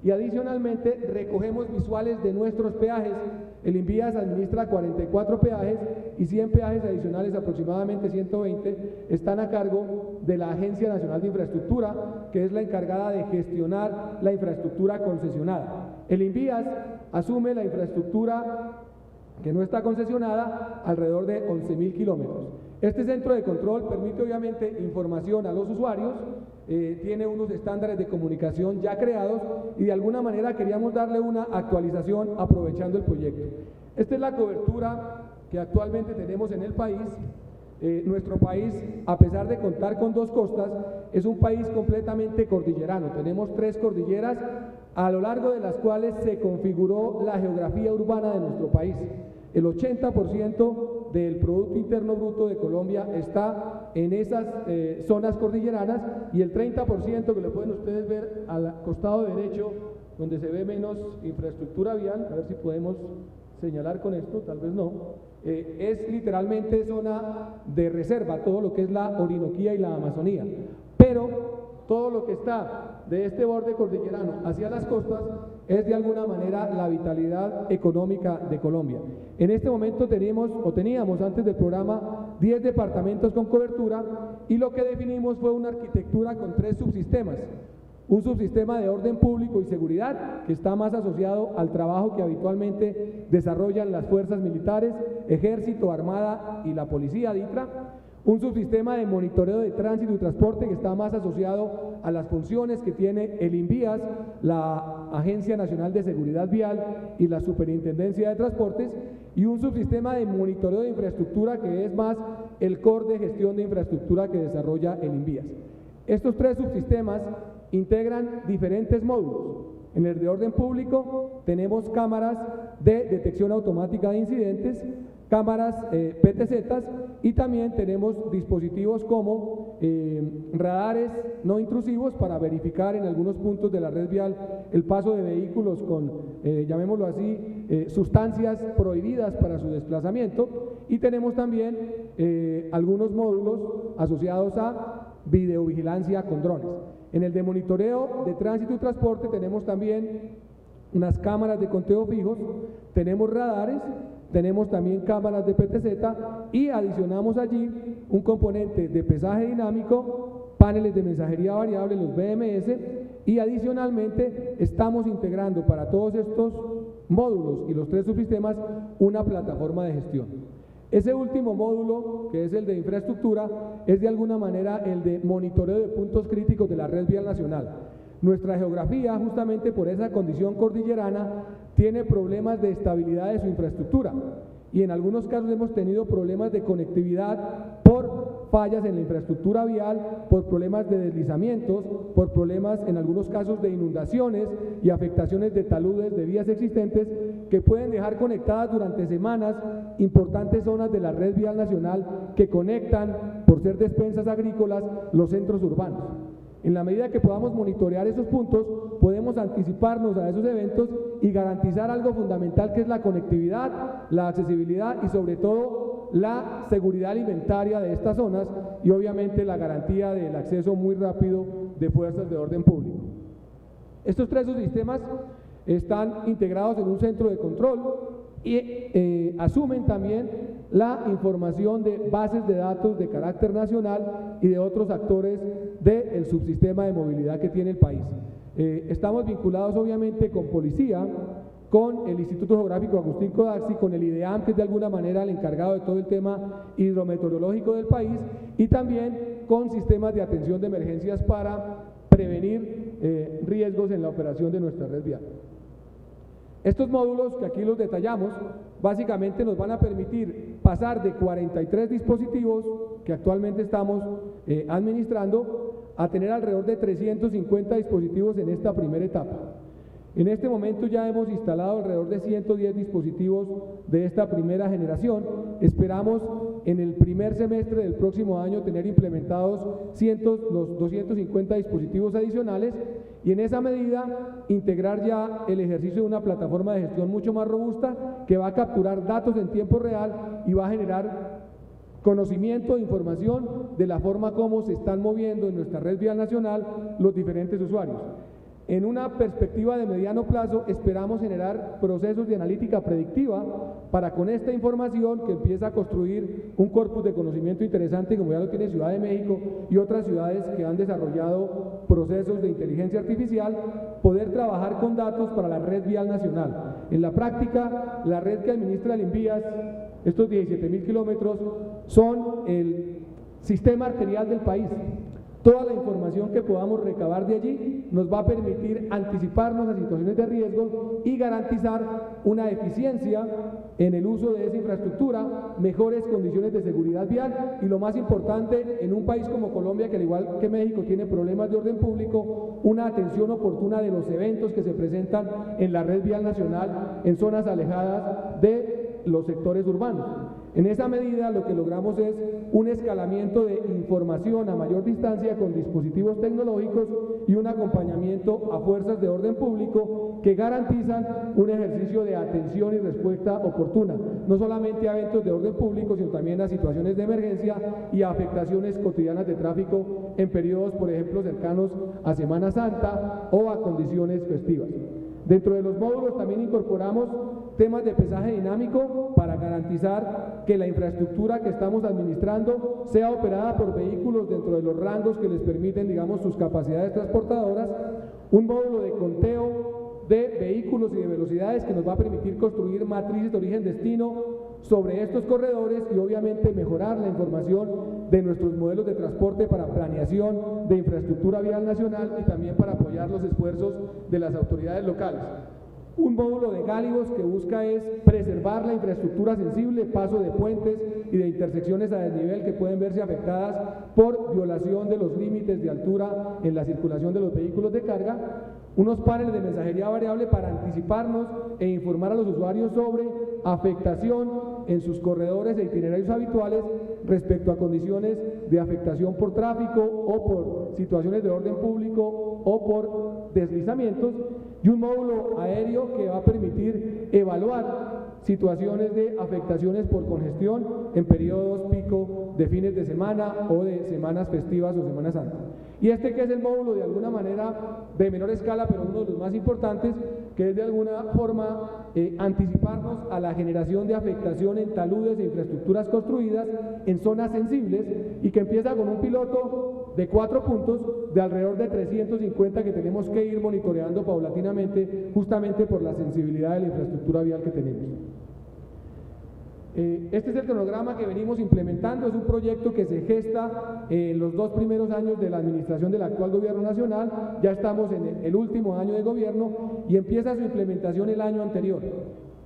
y adicionalmente recogemos visuales de nuestros peajes. El INVIAS administra 44 peajes y 100 peajes adicionales, aproximadamente 120, están a cargo de la Agencia Nacional de Infraestructura, que es la encargada de gestionar la infraestructura concesionada. El INVIAS asume la infraestructura que no está concesionada, alrededor de 11.000 kilómetros. Este centro de control permite obviamente información a los usuarios, tiene unos estándares de comunicación ya creados y de alguna manera queríamos darle una actualización aprovechando el proyecto. Esta es la cobertura que actualmente tenemos en el país. Nuestro país, a pesar de contar con 2 costas, es un país completamente cordillerano. Tenemos 3 cordilleras a lo largo de las cuales se configuró la geografía urbana de nuestro país. El 80% del Producto Interno Bruto de Colombia está en esas zonas cordilleranas, y el 30%, que lo pueden ustedes ver al costado derecho, donde se ve menos infraestructura vial, a ver si podemos señalar con esto, tal vez no, es literalmente zona de reserva, todo lo que es la Orinoquía y la Amazonía, pero todo lo que está de este borde cordillerano hacia las costas es de alguna manera la vitalidad económica de Colombia. En este momento teníamos antes del programa 10 departamentos con cobertura, y lo que definimos fue una arquitectura con 3 subsistemas. Un subsistema de orden público y seguridad, que está más asociado al trabajo que habitualmente desarrollan las fuerzas militares, Ejército, Armada y la Policía, DITRA. Un subsistema de monitoreo de tránsito y transporte, que está más asociado a las funciones que tiene el INVIAS, la Agencia Nacional de Seguridad Vial y la Superintendencia de Transportes. Y un subsistema de monitoreo de infraestructura, que es más el core de gestión de infraestructura que desarrolla el INVIAS. Estos 3 subsistemas integran diferentes módulos. En el de orden público tenemos cámaras de detección automática de incidentes, cámaras PTZ, y también tenemos dispositivos como radares no intrusivos para verificar en algunos puntos de la red vial el paso de vehículos con, llamémoslo así, sustancias prohibidas para su desplazamiento, y tenemos también algunos módulos asociados a videovigilancia con drones. En el de monitoreo de tránsito y transporte tenemos también unas cámaras de conteo fijos, tenemos radares, tenemos también cámaras de PTZ, y adicionamos allí un componente de pesaje dinámico, paneles de mensajería variable, los BMS, y adicionalmente estamos integrando para todos estos módulos y los 3 subsistemas una plataforma de gestión. Ese último módulo, que es el de infraestructura, es de alguna manera el de monitoreo de puntos críticos de la red vial nacional. Nuestra geografía, justamente por esa condición cordillerana, tiene problemas de estabilidad de su infraestructura, y en algunos casos hemos tenido problemas de conectividad por fallas en la infraestructura vial, por problemas de deslizamientos, por problemas en algunos casos de inundaciones y afectaciones de taludes de vías existentes, que pueden dejar conectadas durante semanas importantes zonas de la red vial nacional que conectan, por ser despensas agrícolas, los centros urbanos. En la medida que podamos monitorear esos puntos, podemos anticiparnos a esos eventos y garantizar algo fundamental, que es la conectividad, la accesibilidad y sobre todo la seguridad alimentaria de estas zonas, y obviamente la garantía del acceso muy rápido de fuerzas de orden público. Estos 3 subsistemas están integrados en un centro de control y asumen también la información de bases de datos de carácter nacional y de otros actores del subsistema de movilidad que tiene el país. Estamos vinculados obviamente con Policía, con el Instituto Geográfico Agustín Codazzi, con el IDEAM, que es de alguna manera el encargado de todo el tema hidrometeorológico del país, y también con sistemas de atención de emergencias para prevenir riesgos en la operación de nuestra red vial. Estos módulos, que aquí los detallamos, básicamente nos van a permitir pasar de 43 dispositivos que actualmente estamos administrando a tener alrededor de 350 dispositivos en esta primera etapa. En este momento ya hemos instalado alrededor de 110 dispositivos de esta primera generación. Esperamos en el primer semestre del próximo año tener implementados los 250 dispositivos adicionales y en esa medida integrar ya el ejercicio de una plataforma de gestión mucho más robusta que va a capturar datos en tiempo real y va a generar conocimiento e información de la forma como se están moviendo en nuestra red vial nacional los diferentes usuarios. En una perspectiva de mediano plazo esperamos generar procesos de analítica predictiva para con esta información que empieza a construir un corpus de conocimiento interesante como ya lo tiene Ciudad de México y otras ciudades que han desarrollado procesos de inteligencia artificial, poder trabajar con datos para la red vial nacional. En la práctica, la red que administra el INVIAS, estos 17.000 kilómetros, son el sistema arterial del país. Toda la información que podamos recabar de allí nos va a permitir anticiparnos a situaciones de riesgo y garantizar una eficiencia en el uso de esa infraestructura, mejores condiciones de seguridad vial y lo más importante, en un país como Colombia, que al igual que México tiene problemas de orden público, una atención oportuna de los eventos que se presentan en la red vial nacional en zonas alejadas de los sectores urbanos. En esa medida lo que logramos es un escalamiento de información a mayor distancia con dispositivos tecnológicos y un acompañamiento a fuerzas de orden público que garantizan un ejercicio de atención y respuesta oportuna, no solamente a eventos de orden público, sino también a situaciones de emergencia y a afectaciones cotidianas de tráfico en periodos, por ejemplo, cercanos a Semana Santa o a condiciones festivas. Dentro de los módulos también incorporamos temas de pesaje dinámico para garantizar que la infraestructura que estamos administrando sea operada por vehículos dentro de los rangos que les permiten, digamos, sus capacidades transportadoras, un módulo de conteo de vehículos y de velocidades que nos va a permitir construir matrices de origen-destino sobre estos corredores y obviamente mejorar la información de nuestros modelos de transporte para planeación de infraestructura vial nacional y también para apoyar los esfuerzos de las autoridades locales. Un módulo de Gálibos que busca es preservar la infraestructura sensible, paso de puentes y de intersecciones a desnivel que pueden verse afectadas por violación de los límites de altura en la circulación de los vehículos de carga, unos paneles de mensajería variable para anticiparnos e informar a los usuarios sobre afectación en sus corredores e itinerarios habituales respecto a condiciones de afectación por tráfico o por situaciones de orden público o por deslizamientos, y un módulo aéreo que va a permitir evaluar situaciones de afectaciones por congestión en periodos pico de fines de semana o de semanas festivas o Semana Santa. Y este que es el módulo de alguna manera de menor escala, pero uno de los más importantes, que es de alguna forma anticiparnos a la generación de afectación en taludes e infraestructuras construidas en zonas sensibles y que empieza con un piloto de 4 puntos de alrededor de 350 que tenemos que ir monitoreando paulatinamente justamente por la sensibilidad de la infraestructura vial que tenemos. Este es el cronograma que venimos implementando, es un proyecto que se gesta en los 2 primeros años de la administración del actual gobierno nacional, ya estamos en el último año de gobierno y empieza su implementación el año anterior.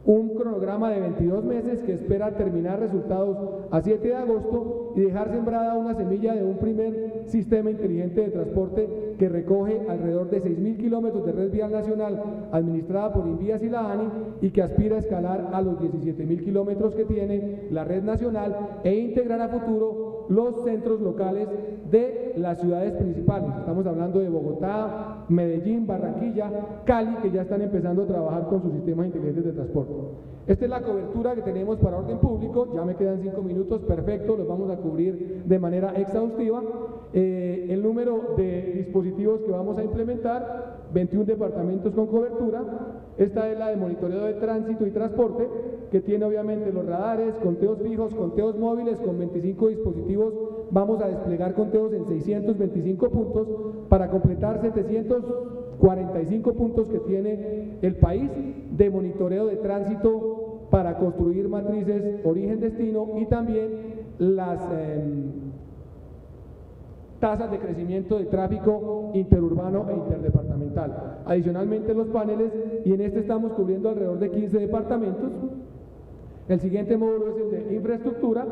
Un cronograma de 22 meses que espera terminar resultados a 7 de agosto y dejar sembrada una semilla de un primer sistema inteligente de transporte que recoge alrededor de 6.000 kilómetros de red vial nacional administrada por INVIAS y la ANI y que aspira a escalar a los 17.000 kilómetros que tiene la red nacional e integrar a futuro los centros locales de las ciudades principales. Estamos hablando de Bogotá, Medellín, Barranquilla, Cali, que ya están empezando a trabajar con sus sistemas inteligentes de transporte. Esta es la cobertura que tenemos para orden público, ya me quedan 5 minutos, perfecto, los vamos a cubrir de manera exhaustiva. El número de dispositivos que vamos a implementar, 21 departamentos con cobertura. Esta es la de monitoreo de tránsito y transporte, que tiene obviamente los radares, conteos fijos, conteos móviles con 25 dispositivos. Vamos a desplegar conteos en 625 puntos para completar 745 puntos que tiene el país de monitoreo de tránsito para construir matrices origen-destino y también las tasas de crecimiento de tráfico interurbano e interdepartamental. Adicionalmente los paneles, y en este estamos cubriendo alrededor de 15 departamentos. El siguiente módulo es el de infraestructura,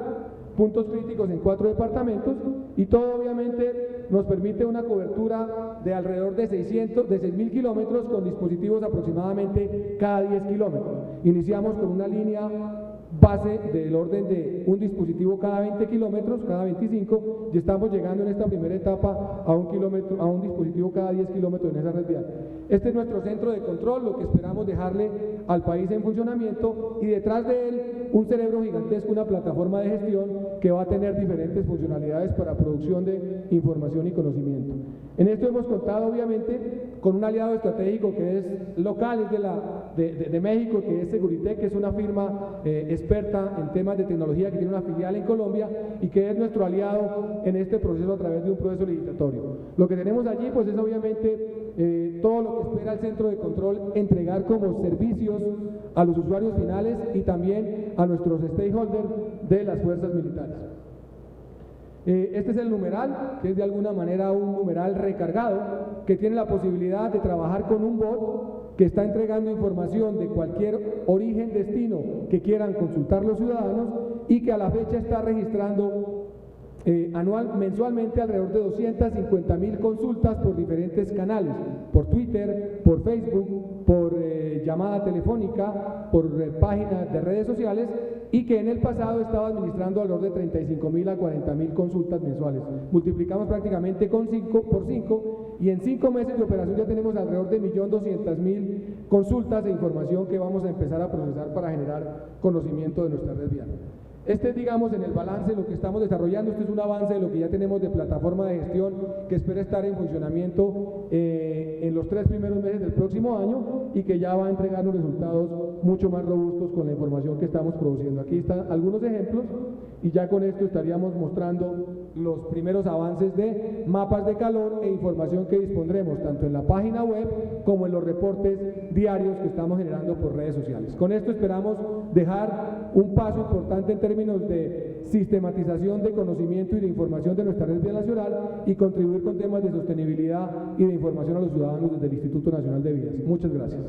puntos críticos en 4 departamentos, y todo obviamente nos permite una cobertura de alrededor de 6.000 kilómetros con dispositivos aproximadamente cada 10 kilómetros. Iniciamos con una línea base del orden de un dispositivo cada 20 kilómetros, cada 25, y estamos llegando en esta primera etapa a un dispositivo cada 10 kilómetros en esa red vial. Este es nuestro centro de control, lo que esperamos dejarle al país en funcionamiento, y detrás de él un cerebro gigantesco, una plataforma de gestión que va a tener diferentes funcionalidades para producción de información y conocimiento. En esto hemos contado obviamente con un aliado estratégico que es local, es de México, que es Seguritech, que es una firma experta en temas de tecnología que tiene una filial en Colombia y que es nuestro aliado en este proceso a través de un proceso licitatorio. Lo que tenemos allí pues es obviamente todo lo que espera el centro de control entregar como servicios a los usuarios finales y también a nuestros stakeholders de las fuerzas militares. Este es el numeral, que es de alguna manera un numeral recargado, que tiene la posibilidad de trabajar con un bot que está entregando información de cualquier origen, destino que quieran consultar los ciudadanos, y que a la fecha está registrando mensualmente alrededor de 250.000 consultas por diferentes canales, por Twitter, por Facebook, por llamada telefónica, por páginas de redes sociales, y que en el pasado estaba administrando alrededor de 35.000 a 40.000 consultas mensuales. Multiplicamos prácticamente por 5, y en 5 meses de operación ya tenemos alrededor de 1.200.000 consultas de información que vamos a empezar a procesar para generar conocimiento de nuestra red vial. Este es, digamos, en el balance lo que estamos desarrollando. Este es un avance de lo que ya tenemos de plataforma de gestión que espera estar en funcionamiento en los 3 primeros meses del próximo año, y que ya va a entregar unos resultados mucho más robustos con la información que estamos produciendo. Aquí están algunos ejemplos, y ya con esto estaríamos mostrando los primeros avances de mapas de calor e información que dispondremos tanto en la página web como en los reportes diarios que estamos generando por redes sociales. Con esto esperamos dejar un paso importante en términos de sistematización de conocimiento y de información de nuestra red vial nacional, y contribuir con temas de sostenibilidad y de información a los ciudadanos desde el Instituto Nacional de Vías. Muchas gracias.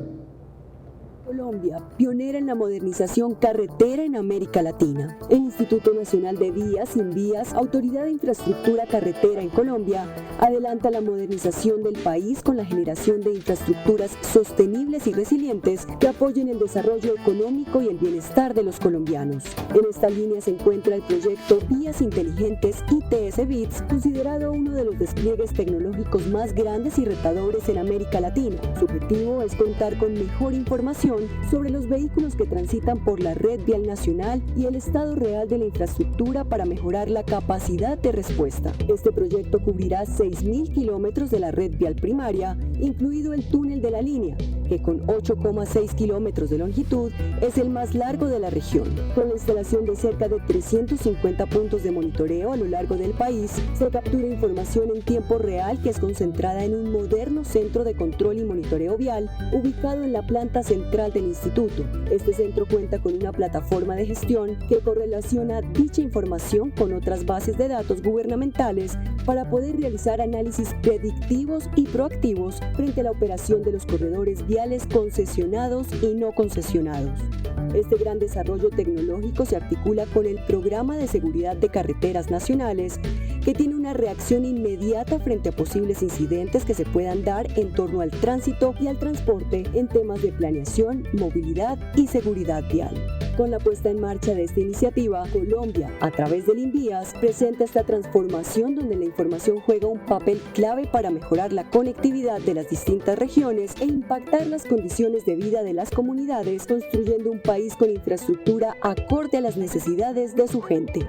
Colombia, pionera en la modernización carretera en América Latina. El Instituto Nacional de Vías, Invías, Autoridad de Infraestructura Carretera en Colombia, adelanta la modernización del país con la generación de infraestructuras sostenibles y resilientes que apoyen el desarrollo económico y el bienestar de los colombianos. En esta línea se encuentra el proyecto Vías Inteligentes ITS BITS, considerado uno de los despliegues tecnológicos más grandes y retadores en América Latina. Su objetivo es contar con mejor información sobre los vehículos que transitan por la red vial nacional y el estado real de la infraestructura para mejorar la capacidad de respuesta. Este proyecto cubrirá 6.000 kilómetros de la red vial primaria, incluido el túnel de la línea, que con 8,6 kilómetros de longitud es el más largo de la región. Con la instalación de cerca de 350 puntos de monitoreo a lo largo del país, se captura información en tiempo real que es concentrada en un moderno centro de control y monitoreo vial ubicado en la planta central del instituto. Este centro cuenta con una plataforma de gestión que correlaciona dicha información con otras bases de datos gubernamentales para poder realizar análisis predictivos y proactivos frente a la operación de los corredores viales concesionados y no concesionados. Este gran desarrollo tecnológico se articula con el Programa de Seguridad de Carreteras Nacionales, que tiene una reacción inmediata frente a posibles incidentes que se puedan dar en torno al tránsito y al transporte en temas de planeación, movilidad y seguridad vial. Con la puesta en marcha de esta iniciativa, Colombia, a través del INVÍAS, presenta esta transformación donde la información juega un papel clave para mejorar la conectividad de las distintas regiones e impactar las condiciones de vida de las comunidades, construyendo un país con infraestructura acorde a las necesidades de su gente.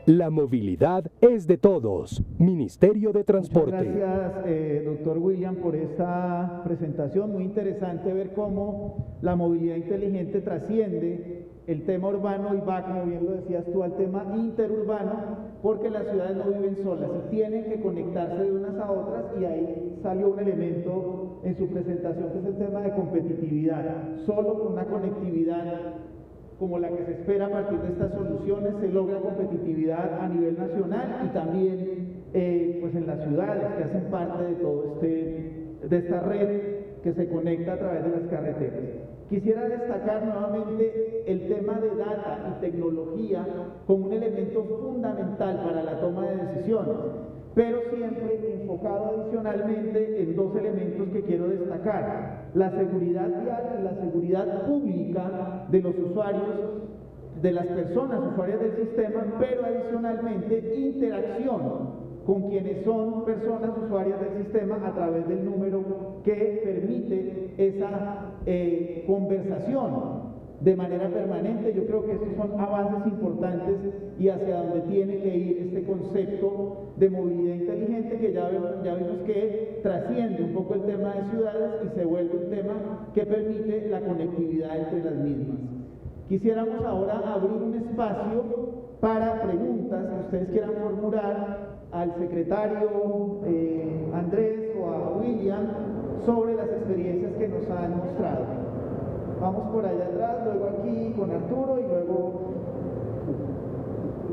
La movilidad es de todos. Ministerio de Transporte. Muchas gracias, doctor William, por esta presentación. Muy interesante ver cómo la movilidad inteligente trasciende el tema urbano y va, como bien lo decías tú, al tema interurbano, porque las ciudades no viven solas y tienen que conectarse de unas a otras, y ahí salió un elemento en su presentación que es el tema de competitividad. Solo con una conectividad como la que se espera a partir de estas soluciones se logra competitividad a nivel nacional y también pues en las ciudades que hacen parte de todo de esta red que se conecta a través de las carreteras. Quisiera destacar nuevamente el tema de data y tecnología como un elemento fundamental para la toma de decisiones, pero siempre enfocado adicionalmente en dos elementos que quiero destacar: la seguridad vial y la seguridad pública de los usuarios, de las personas usuarias del sistema, pero adicionalmente interacción con quienes son personas usuarias del sistema a través del número que permite esa conversación de manera permanente. Yo creo que estos son avances importantes y hacia donde tiene que ir este concepto de movilidad inteligente, que ya vimos que trasciende un poco el tema de ciudades y se vuelve un tema que permite la conectividad entre las mismas. Quisiéramos ahora abrir un espacio para preguntas que ustedes quieran formular al secretario Andrés o a William sobre las experiencias que nos han mostrado. Vamos por allá atrás, luego aquí con Arturo y luego...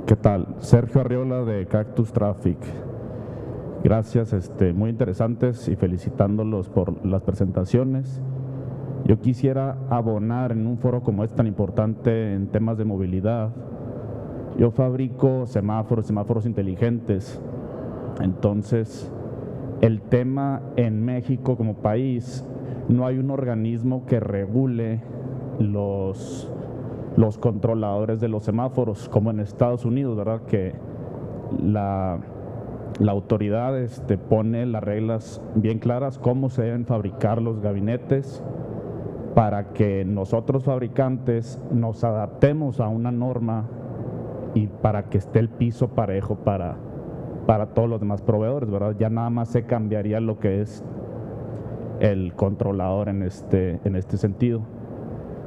¿Qué tal? Sergio Arriola de Cactus Traffic. Gracias, muy interesantes y felicitándolos por las presentaciones. Yo quisiera abonar en un foro como este tan importante en temas de movilidad. Yo fabrico semáforos inteligentes. Entonces, el tema en México como país, no hay un organismo que regule los controladores de los semáforos, como en Estados Unidos, ¿verdad? Que la autoridad pone las reglas bien claras, cómo se deben fabricar los gabinetes, para que nosotros fabricantes nos adaptemos a una norma y para que esté el piso parejo para todos los demás proveedores, ¿verdad? Ya nada más se cambiaría lo que es el controlador en este sentido,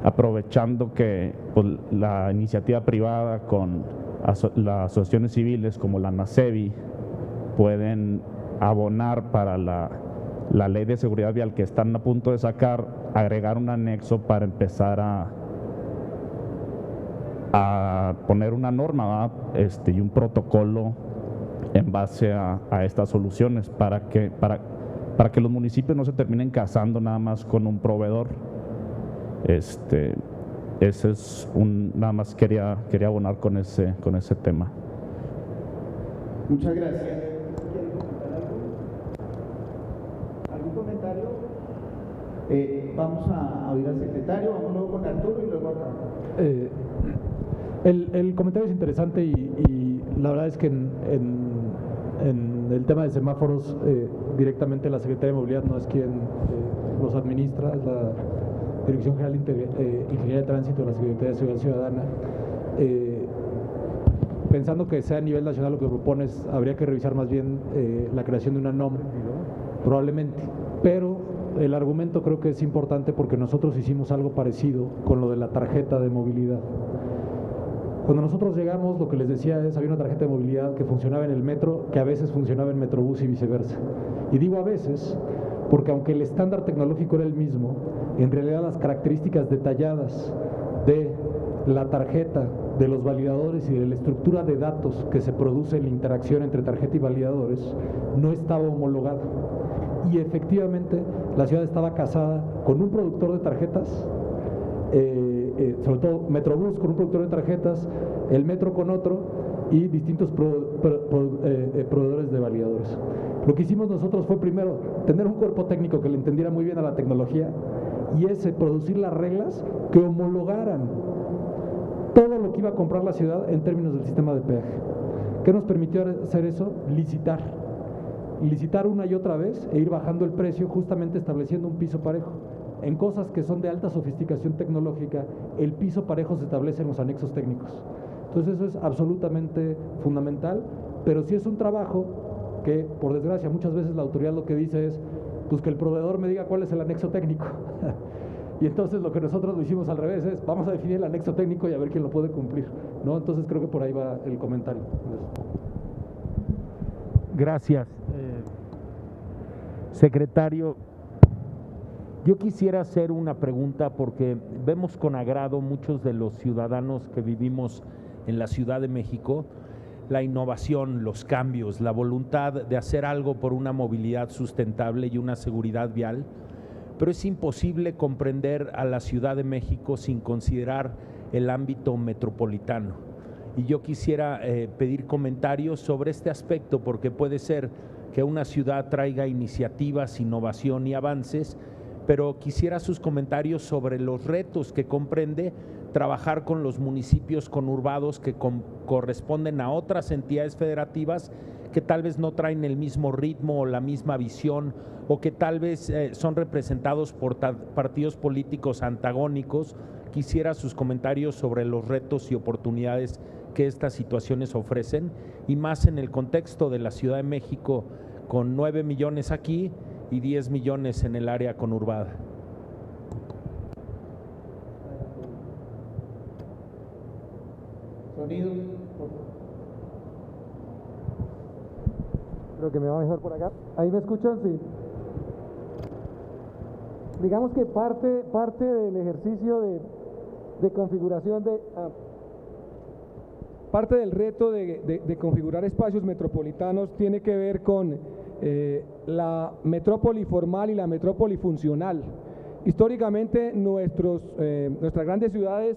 aprovechando que pues, la iniciativa privada con las asociaciones civiles como la NACEVI pueden abonar para la ley de seguridad vial que están a punto de sacar, agregar un anexo para empezar a poner una norma, y un protocolo en base a estas soluciones para que los municipios no se terminen casando nada más con un proveedor. Ese es nada más quería abonar con ese tema. Muchas gracias. ¿Algún comentario? Vamos a oír al secretario, vamos luego con Arturo y luego acá. El comentario es interesante y la verdad es que en el tema de semáforos directamente la Secretaría de Movilidad no es quien los administra, es la Dirección General de Ingeniería de Tránsito de la Secretaría de Seguridad Ciudadana. Pensando que sea a nivel nacional lo que propones, habría que revisar más bien la creación de una NOM, probablemente, pero el argumento creo que es importante porque nosotros hicimos algo parecido con lo de la tarjeta de movilidad. Cuando nosotros llegamos, lo que les decía es, había una tarjeta de movilidad que funcionaba en el metro, que a veces funcionaba en Metrobús y viceversa. Y digo a veces, porque aunque el estándar tecnológico era el mismo, en realidad las características detalladas de la tarjeta, de los validadores y de la estructura de datos que se produce en la interacción entre tarjeta y validadores, no estaba homologado. Y efectivamente, la ciudad estaba casada con un productor de tarjetas, sobre todo Metrobús con un productor de tarjetas, el metro con otro y distintos proveedores de validadores. Lo que hicimos nosotros fue primero tener un cuerpo técnico que le entendiera muy bien a la tecnología y producir las reglas que homologaran todo lo que iba a comprar la ciudad en términos del sistema de peaje. ¿Qué nos permitió hacer eso? Licitar una y otra vez e ir bajando el precio, justamente estableciendo un piso parejo. En cosas que son de alta sofisticación tecnológica, el piso parejo se establece en los anexos técnicos. Entonces eso es absolutamente fundamental, pero sí es un trabajo que, por desgracia, muchas veces la autoridad lo que dice es, pues que el proveedor me diga cuál es el anexo técnico. Y entonces lo que nosotros lo hicimos al revés es, vamos a definir el anexo técnico y a ver quién lo puede cumplir, ¿no? Entonces creo que por ahí va el comentario. Gracias. Secretario, yo quisiera hacer una pregunta porque vemos con agrado muchos de los ciudadanos que vivimos en la Ciudad de México la innovación, los cambios, la voluntad de hacer algo por una movilidad sustentable y una seguridad vial, pero es imposible comprender a la Ciudad de México sin considerar el ámbito metropolitano. Y yo quisiera pedir comentarios sobre este aspecto, porque puede ser que una ciudad traiga iniciativas, innovación y avances, pero quisiera sus comentarios sobre los retos que comprende trabajar con los municipios conurbados que corresponden a otras entidades federativas que tal vez no traen el mismo ritmo o la misma visión, o que tal vez son representados por partidos políticos antagónicos. Quisiera sus comentarios sobre los retos y oportunidades que estas situaciones ofrecen, y más en el contexto de la Ciudad de México, con 9 millones aquí y 10 millones en el área conurbada. Sonido. Creo que me va mejor por acá. ¿Ahí me escuchan? Sí. Digamos que parte del ejercicio de configuración parte del reto de configurar espacios metropolitanos tiene que ver con la metrópoli formal y la metrópoli funcional. Históricamente nuestras grandes ciudades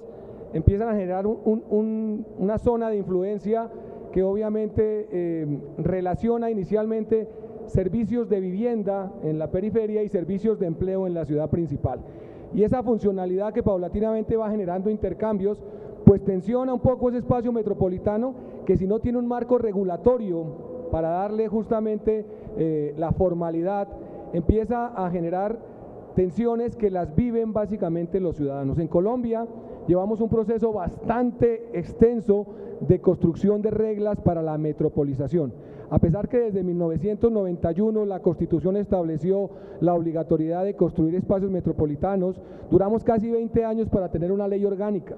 empiezan a generar una zona de influencia que obviamente relaciona inicialmente servicios de vivienda en la periferia y servicios de empleo en la ciudad principal. Y esa funcionalidad que paulatinamente va generando intercambios, pues tensiona un poco ese espacio metropolitano, que si no tiene un marco regulatorio para darle justamente la formalidad, empieza a generar tensiones que las viven básicamente los ciudadanos. En Colombia llevamos un proceso bastante extenso de construcción de reglas para la metropolización. A pesar que desde 1991 la Constitución estableció la obligatoriedad de construir espacios metropolitanos, duramos casi 20 años para tener una ley orgánica.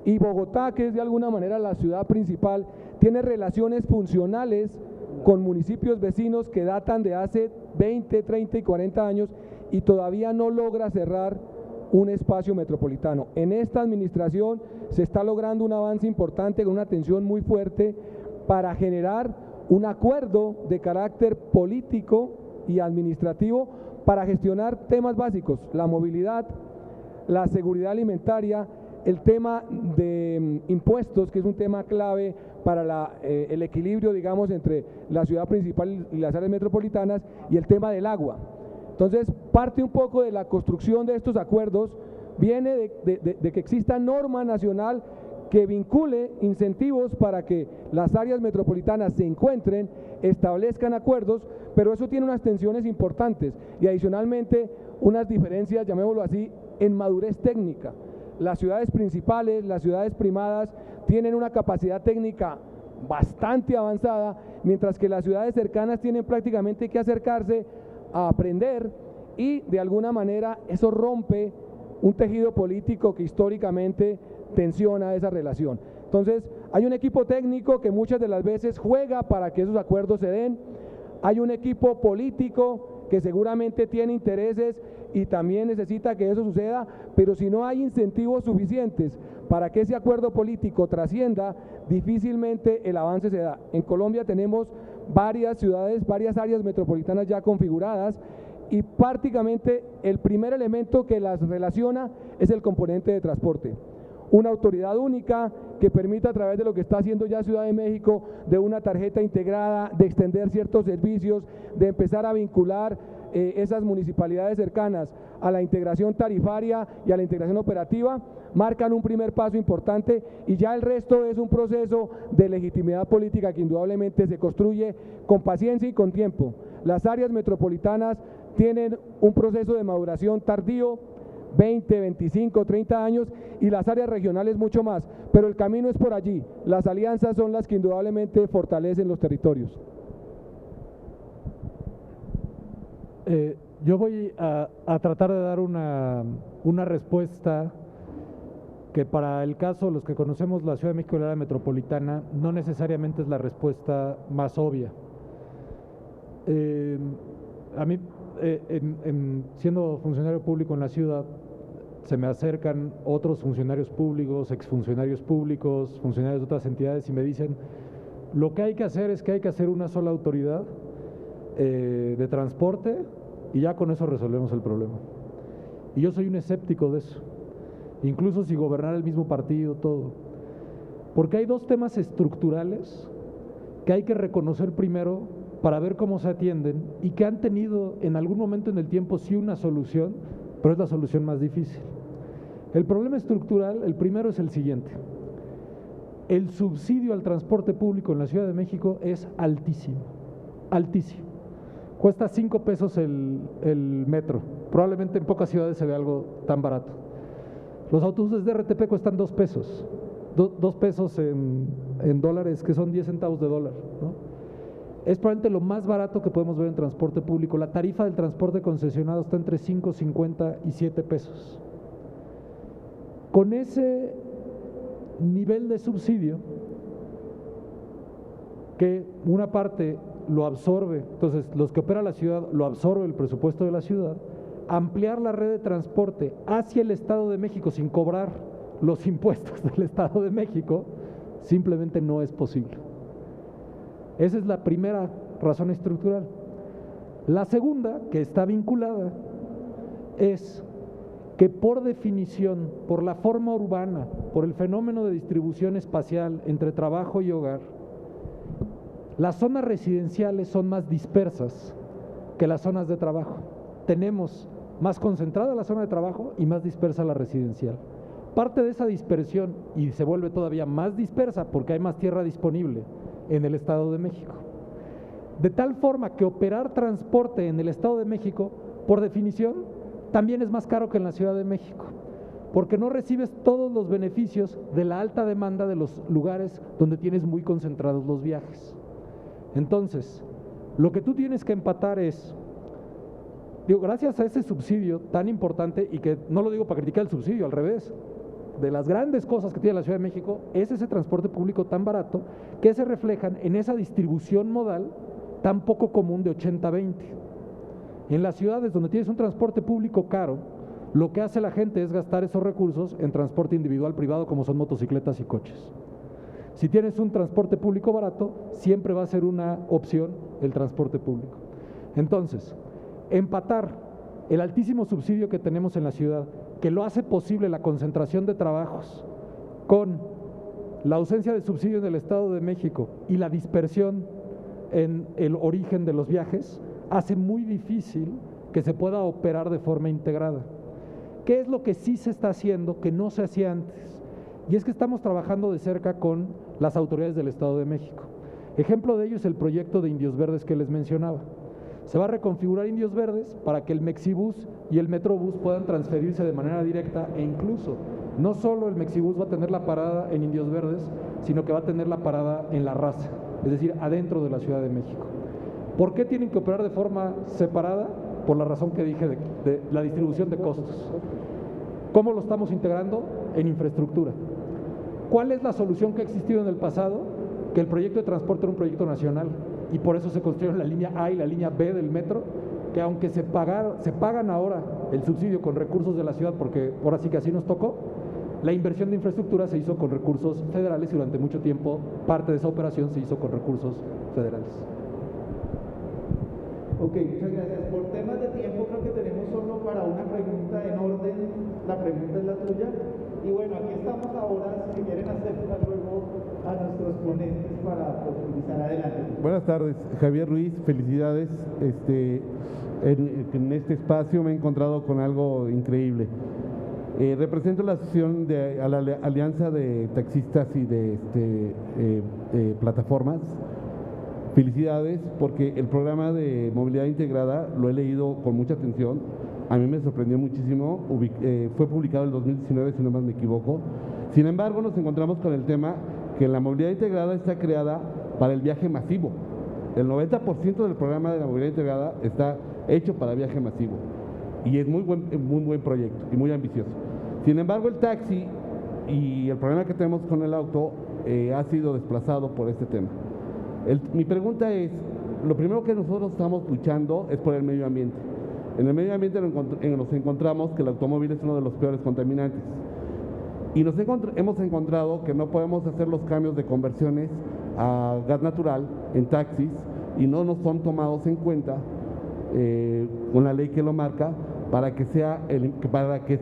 Y Bogotá, que es de alguna manera la ciudad principal, tiene relaciones funcionales con municipios vecinos que datan de hace 20, 30 y 40 años y todavía no logra cerrar un espacio metropolitano. En esta administración se está logrando un avance importante con una atención muy fuerte para generar un acuerdo de carácter político y administrativo para gestionar temas básicos: la movilidad, la seguridad alimentaria, el tema de impuestos, que es un tema clave para el equilibrio, digamos, entre la ciudad principal y las áreas metropolitanas, y el tema del agua. Entonces, parte un poco de la construcción de estos acuerdos viene de que exista norma nacional que vincule incentivos para que las áreas metropolitanas se encuentren, establezcan acuerdos, pero eso tiene unas tensiones importantes y adicionalmente unas diferencias, llamémoslo así, en madurez técnica. Las ciudades principales, las ciudades primadas, tienen una capacidad técnica bastante avanzada, mientras que las ciudades cercanas tienen prácticamente que acercarse a aprender, y de alguna manera eso rompe un tejido político que históricamente tensiona esa relación. Entonces, hay un equipo técnico que muchas de las veces juega para que esos acuerdos se den, hay un equipo político que seguramente tiene intereses y también necesita que eso suceda, pero si no hay incentivos suficientes para que ese acuerdo político trascienda, difícilmente el avance se da. En Colombia tenemos varias ciudades, varias áreas metropolitanas ya configuradas, y prácticamente el primer elemento que las relaciona es el componente de transporte. Una autoridad única que permita, a través de lo que está haciendo ya Ciudad de México, de una tarjeta integrada, de extender ciertos servicios, de empezar a vincular esas municipalidades cercanas a la integración tarifaria y a la integración operativa, marcan un primer paso importante, y ya el resto es un proceso de legitimidad política que indudablemente se construye con paciencia y con tiempo. Las áreas metropolitanas tienen un proceso de maduración tardío, 20, 25, 30 años, y las áreas regionales mucho más, pero el camino es por allí. Las alianzas son las que indudablemente fortalecen los territorios. Yo voy a tratar de dar una respuesta que, para el caso de los que conocemos la Ciudad de México y la área metropolitana, no necesariamente es la respuesta más obvia. A mí, siendo funcionario público en la ciudad, se me acercan otros funcionarios públicos, exfuncionarios públicos, funcionarios de otras entidades, y me dicen: lo que hay que hacer es que hay que hacer una sola autoridad de transporte y ya con eso resolvemos el problema. Y yo soy un escéptico de eso, incluso si gobernara el mismo partido, todo. Porque hay dos temas estructurales que hay que reconocer primero para ver cómo se atienden y que han tenido en algún momento en el tiempo sí una solución, pero es la solución más difícil. El problema estructural, el primero es el siguiente. El subsidio al transporte público en la Ciudad de México es altísimo, altísimo. Cuesta 5 pesos el metro. Probablemente en pocas ciudades se ve algo tan barato. Los autobuses de RTP cuestan 2 pesos. 2 pesos en dólares, que son 10 centavos de dólar, ¿no? Es probablemente lo más barato que podemos ver en transporte público. La tarifa del transporte concesionado está entre 5.50 y 7 pesos. Con ese nivel de subsidio, que una parte lo absorbe, entonces los que opera la ciudad lo absorbe el presupuesto de la ciudad, ampliar la red de transporte hacia el Estado de México sin cobrar los impuestos del Estado de México, simplemente no es posible. Esa es la primera razón estructural. La segunda, que está vinculada, es que por definición, por la forma urbana, por el fenómeno de distribución espacial entre trabajo y hogar, las zonas residenciales son más dispersas que las zonas de trabajo. Tenemos más concentrada la zona de trabajo y más dispersa la residencial. Parte de esa dispersión, y se vuelve todavía más dispersa porque hay más tierra disponible en el Estado de México. De tal forma que operar transporte en el Estado de México, por definición, también es más caro que en la Ciudad de México, porque no recibes todos los beneficios de la alta demanda de los lugares donde tienes muy concentrados los viajes. Entonces, lo que tú tienes que empatar es, gracias a ese subsidio tan importante, y que no lo digo para criticar el subsidio, al revés, de las grandes cosas que tiene la Ciudad de México es ese transporte público tan barato que se reflejan en esa distribución modal tan poco común de 80-20. En las ciudades donde tienes un transporte público caro, lo que hace la gente es gastar esos recursos en transporte individual privado, como son motocicletas y coches. Si tienes un transporte público barato, siempre va a ser una opción el transporte público. Entonces, empatar el altísimo subsidio que tenemos en la ciudad, que lo hace posible la concentración de trabajos, con la ausencia de subsidio en el Estado de México y la dispersión en el origen de los viajes, hace muy difícil que se pueda operar de forma integrada. ¿Qué es lo que sí se está haciendo que no se hacía antes? Y es que estamos trabajando de cerca con las autoridades del Estado de México. Ejemplo de ello es el proyecto de Indios Verdes que les mencionaba. Se va a reconfigurar Indios Verdes para que el Mexibus y el Metrobús puedan transferirse de manera directa, e incluso no solo el Mexibus va a tener la parada en Indios Verdes, sino que va a tener la parada en La Raza, es decir, adentro de la Ciudad de México. ¿Por qué tienen que operar de forma separada? Por la razón que dije de la distribución de costos. ¿Cómo lo estamos integrando? En infraestructura. ¿Cuál es la solución que ha existido en el pasado? Que el proyecto de transporte era un proyecto nacional, y por eso se construyeron la línea A y la línea B del metro, que aunque se pagan ahora el subsidio con recursos de la ciudad, porque ahora sí que así nos tocó, la inversión de infraestructura se hizo con recursos federales y durante mucho tiempo parte de esa operación se hizo con recursos federales. Ok, muchas gracias. Por temas de tiempo creo que tenemos solo para una pregunta en orden. La pregunta es la tuya. Y bueno, aquí estamos ahora, si quieren aceptar luego a nuestros ponentes para profundizar adelante. Buenas tardes, Javier Ruiz, felicidades. En este espacio me he encontrado con algo increíble. Represento la asociación de a la Alianza de Taxistas y de Plataformas. Felicidades, porque el programa de movilidad integrada lo he leído con mucha atención. A mí me sorprendió muchísimo. Fue publicado en el 2019, si no más me equivoco. Sin embargo, nos encontramos con el tema que la movilidad integrada está creada para el viaje masivo. El 90% del programa de la movilidad integrada está hecho para viaje masivo. Y es muy buen proyecto y muy ambicioso. Sin embargo, el taxi y el problema que tenemos con el auto ha sido desplazado por este tema. Mi pregunta es, lo primero que nosotros estamos luchando es por el medio ambiente. En el medio ambiente nos encontramos que el automóvil es uno de los peores contaminantes. Y hemos encontrado que no podemos hacer los cambios de conversiones a gas natural en taxis y no nos son tomados en cuenta con la ley que lo marca, para que sea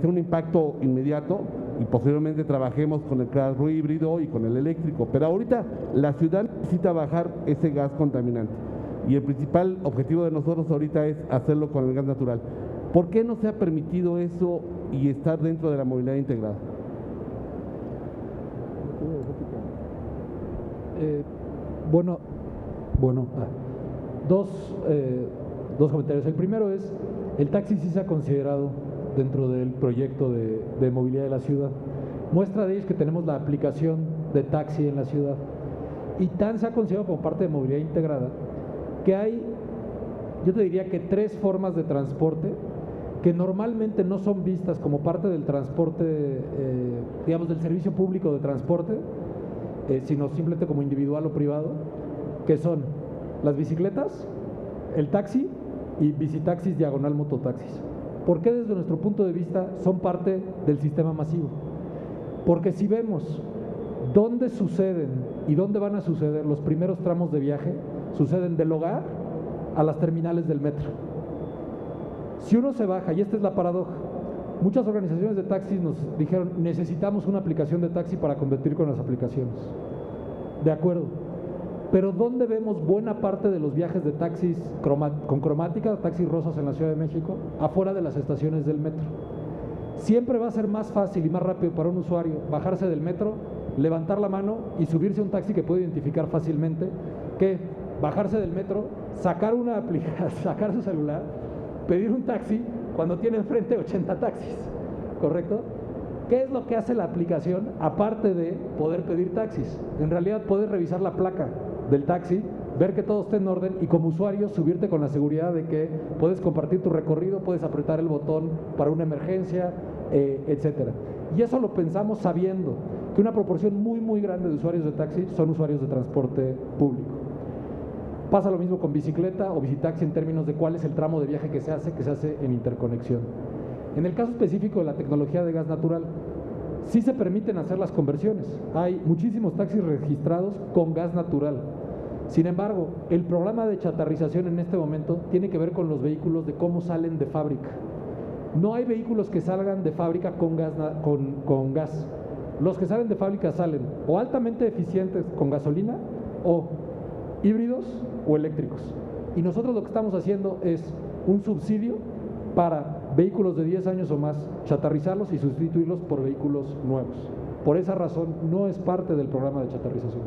un impacto inmediato y posteriormente trabajemos con el carro híbrido y con el eléctrico. Pero ahorita la ciudad necesita bajar ese gas contaminante y el principal objetivo de nosotros ahorita es hacerlo con el gas natural. ¿Por qué no se ha permitido eso y estar dentro de la movilidad integrada? Dos comentarios. El primero es, el taxi sí se ha considerado dentro del proyecto de movilidad de la ciudad. Muestra de ello es que tenemos la aplicación de taxi en la ciudad. Y tan se ha considerado como parte de movilidad integrada que hay, yo te diría que 3 formas de transporte que normalmente no son vistas como parte del transporte, digamos, del servicio público de transporte, sino simplemente como individual o privado, que son las bicicletas, el taxi y bicitaxis diagonal mototaxis. ¿Por qué desde nuestro punto de vista son parte del sistema masivo? Porque si vemos dónde suceden y dónde van a suceder los primeros tramos de viaje, suceden del hogar a las terminales del metro. Si uno se baja, y esta es la paradoja, muchas organizaciones de taxis nos dijeron, necesitamos una aplicación de taxi para competir con las aplicaciones. De acuerdo. Pero ¿dónde vemos buena parte de los viajes de taxis con cromática, taxis rosas en la Ciudad de México? Afuera de las estaciones del metro. Siempre va a ser más fácil y más rápido para un usuario bajarse del metro, levantar la mano y subirse a un taxi que puede identificar fácilmente, que bajarse del metro, sacar una aplicación, sacar su celular, pedir un taxi cuando tiene enfrente 80 taxis, ¿correcto? ¿Qué es lo que hace la aplicación aparte de poder pedir taxis? En realidad puedes revisar la placa del taxi, ver que todo esté en orden y como usuario subirte con la seguridad de que puedes compartir tu recorrido, puedes apretar el botón para una emergencia, etcétera. Y eso lo pensamos sabiendo que una proporción muy grande de usuarios de taxi son usuarios de transporte público. Pasa lo mismo con bicicleta o bicitaxi en términos de cuál es el tramo de viaje que se hace en interconexión. En el caso específico de la tecnología de gas natural, sí se permiten hacer las conversiones. Hay muchísimos taxis registrados con gas natural. Sin embargo, el programa de chatarrización en este momento tiene que ver con los vehículos de cómo salen de fábrica. No hay vehículos que salgan de fábrica con gas. Los que salen de fábrica salen o altamente eficientes con gasolina o híbridos o eléctricos. Y nosotros lo que estamos haciendo es un subsidio para vehículos de 10 años o más, chatarrizarlos y sustituirlos por vehículos nuevos. Por esa razón no es parte del programa de chatarrización.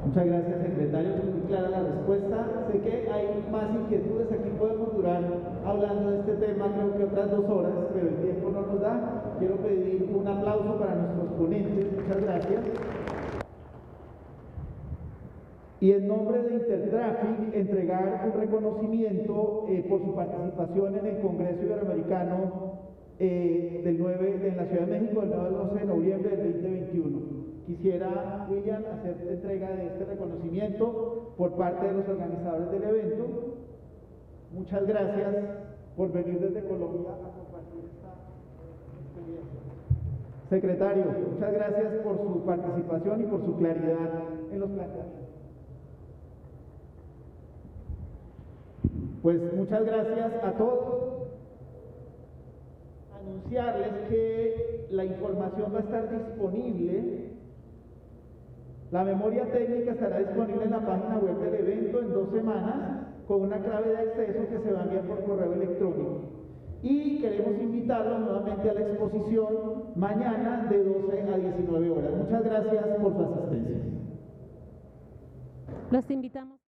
Muchas gracias, secretario. Muy clara la respuesta. Sé que hay más inquietudes. Aquí podemos durar hablando de este tema, creo que otras 2 horas, pero el tiempo no nos da. Quiero pedir un aplauso para nuestros ponentes. Muchas gracias. Y en nombre de Intertraffic, entregar un reconocimiento por su participación en el Congreso Iberoamericano en la Ciudad de México del 9 al 12 de noviembre del 2021. Quisiera, William, hacer entrega de este reconocimiento por parte de los organizadores del evento. Muchas gracias por venir desde Colombia a compartir esta experiencia. Secretario, muchas gracias por su participación y por su claridad en los planteamientos. Pues muchas gracias a todos. Anunciarles que la información va a estar disponible. La memoria técnica estará disponible en la página web del evento en 2 semanas con una clave de acceso que se va a enviar por correo electrónico. Y queremos invitarlos nuevamente a la exposición mañana de 12 a 19 horas. Muchas gracias por su asistencia. Los invitamos.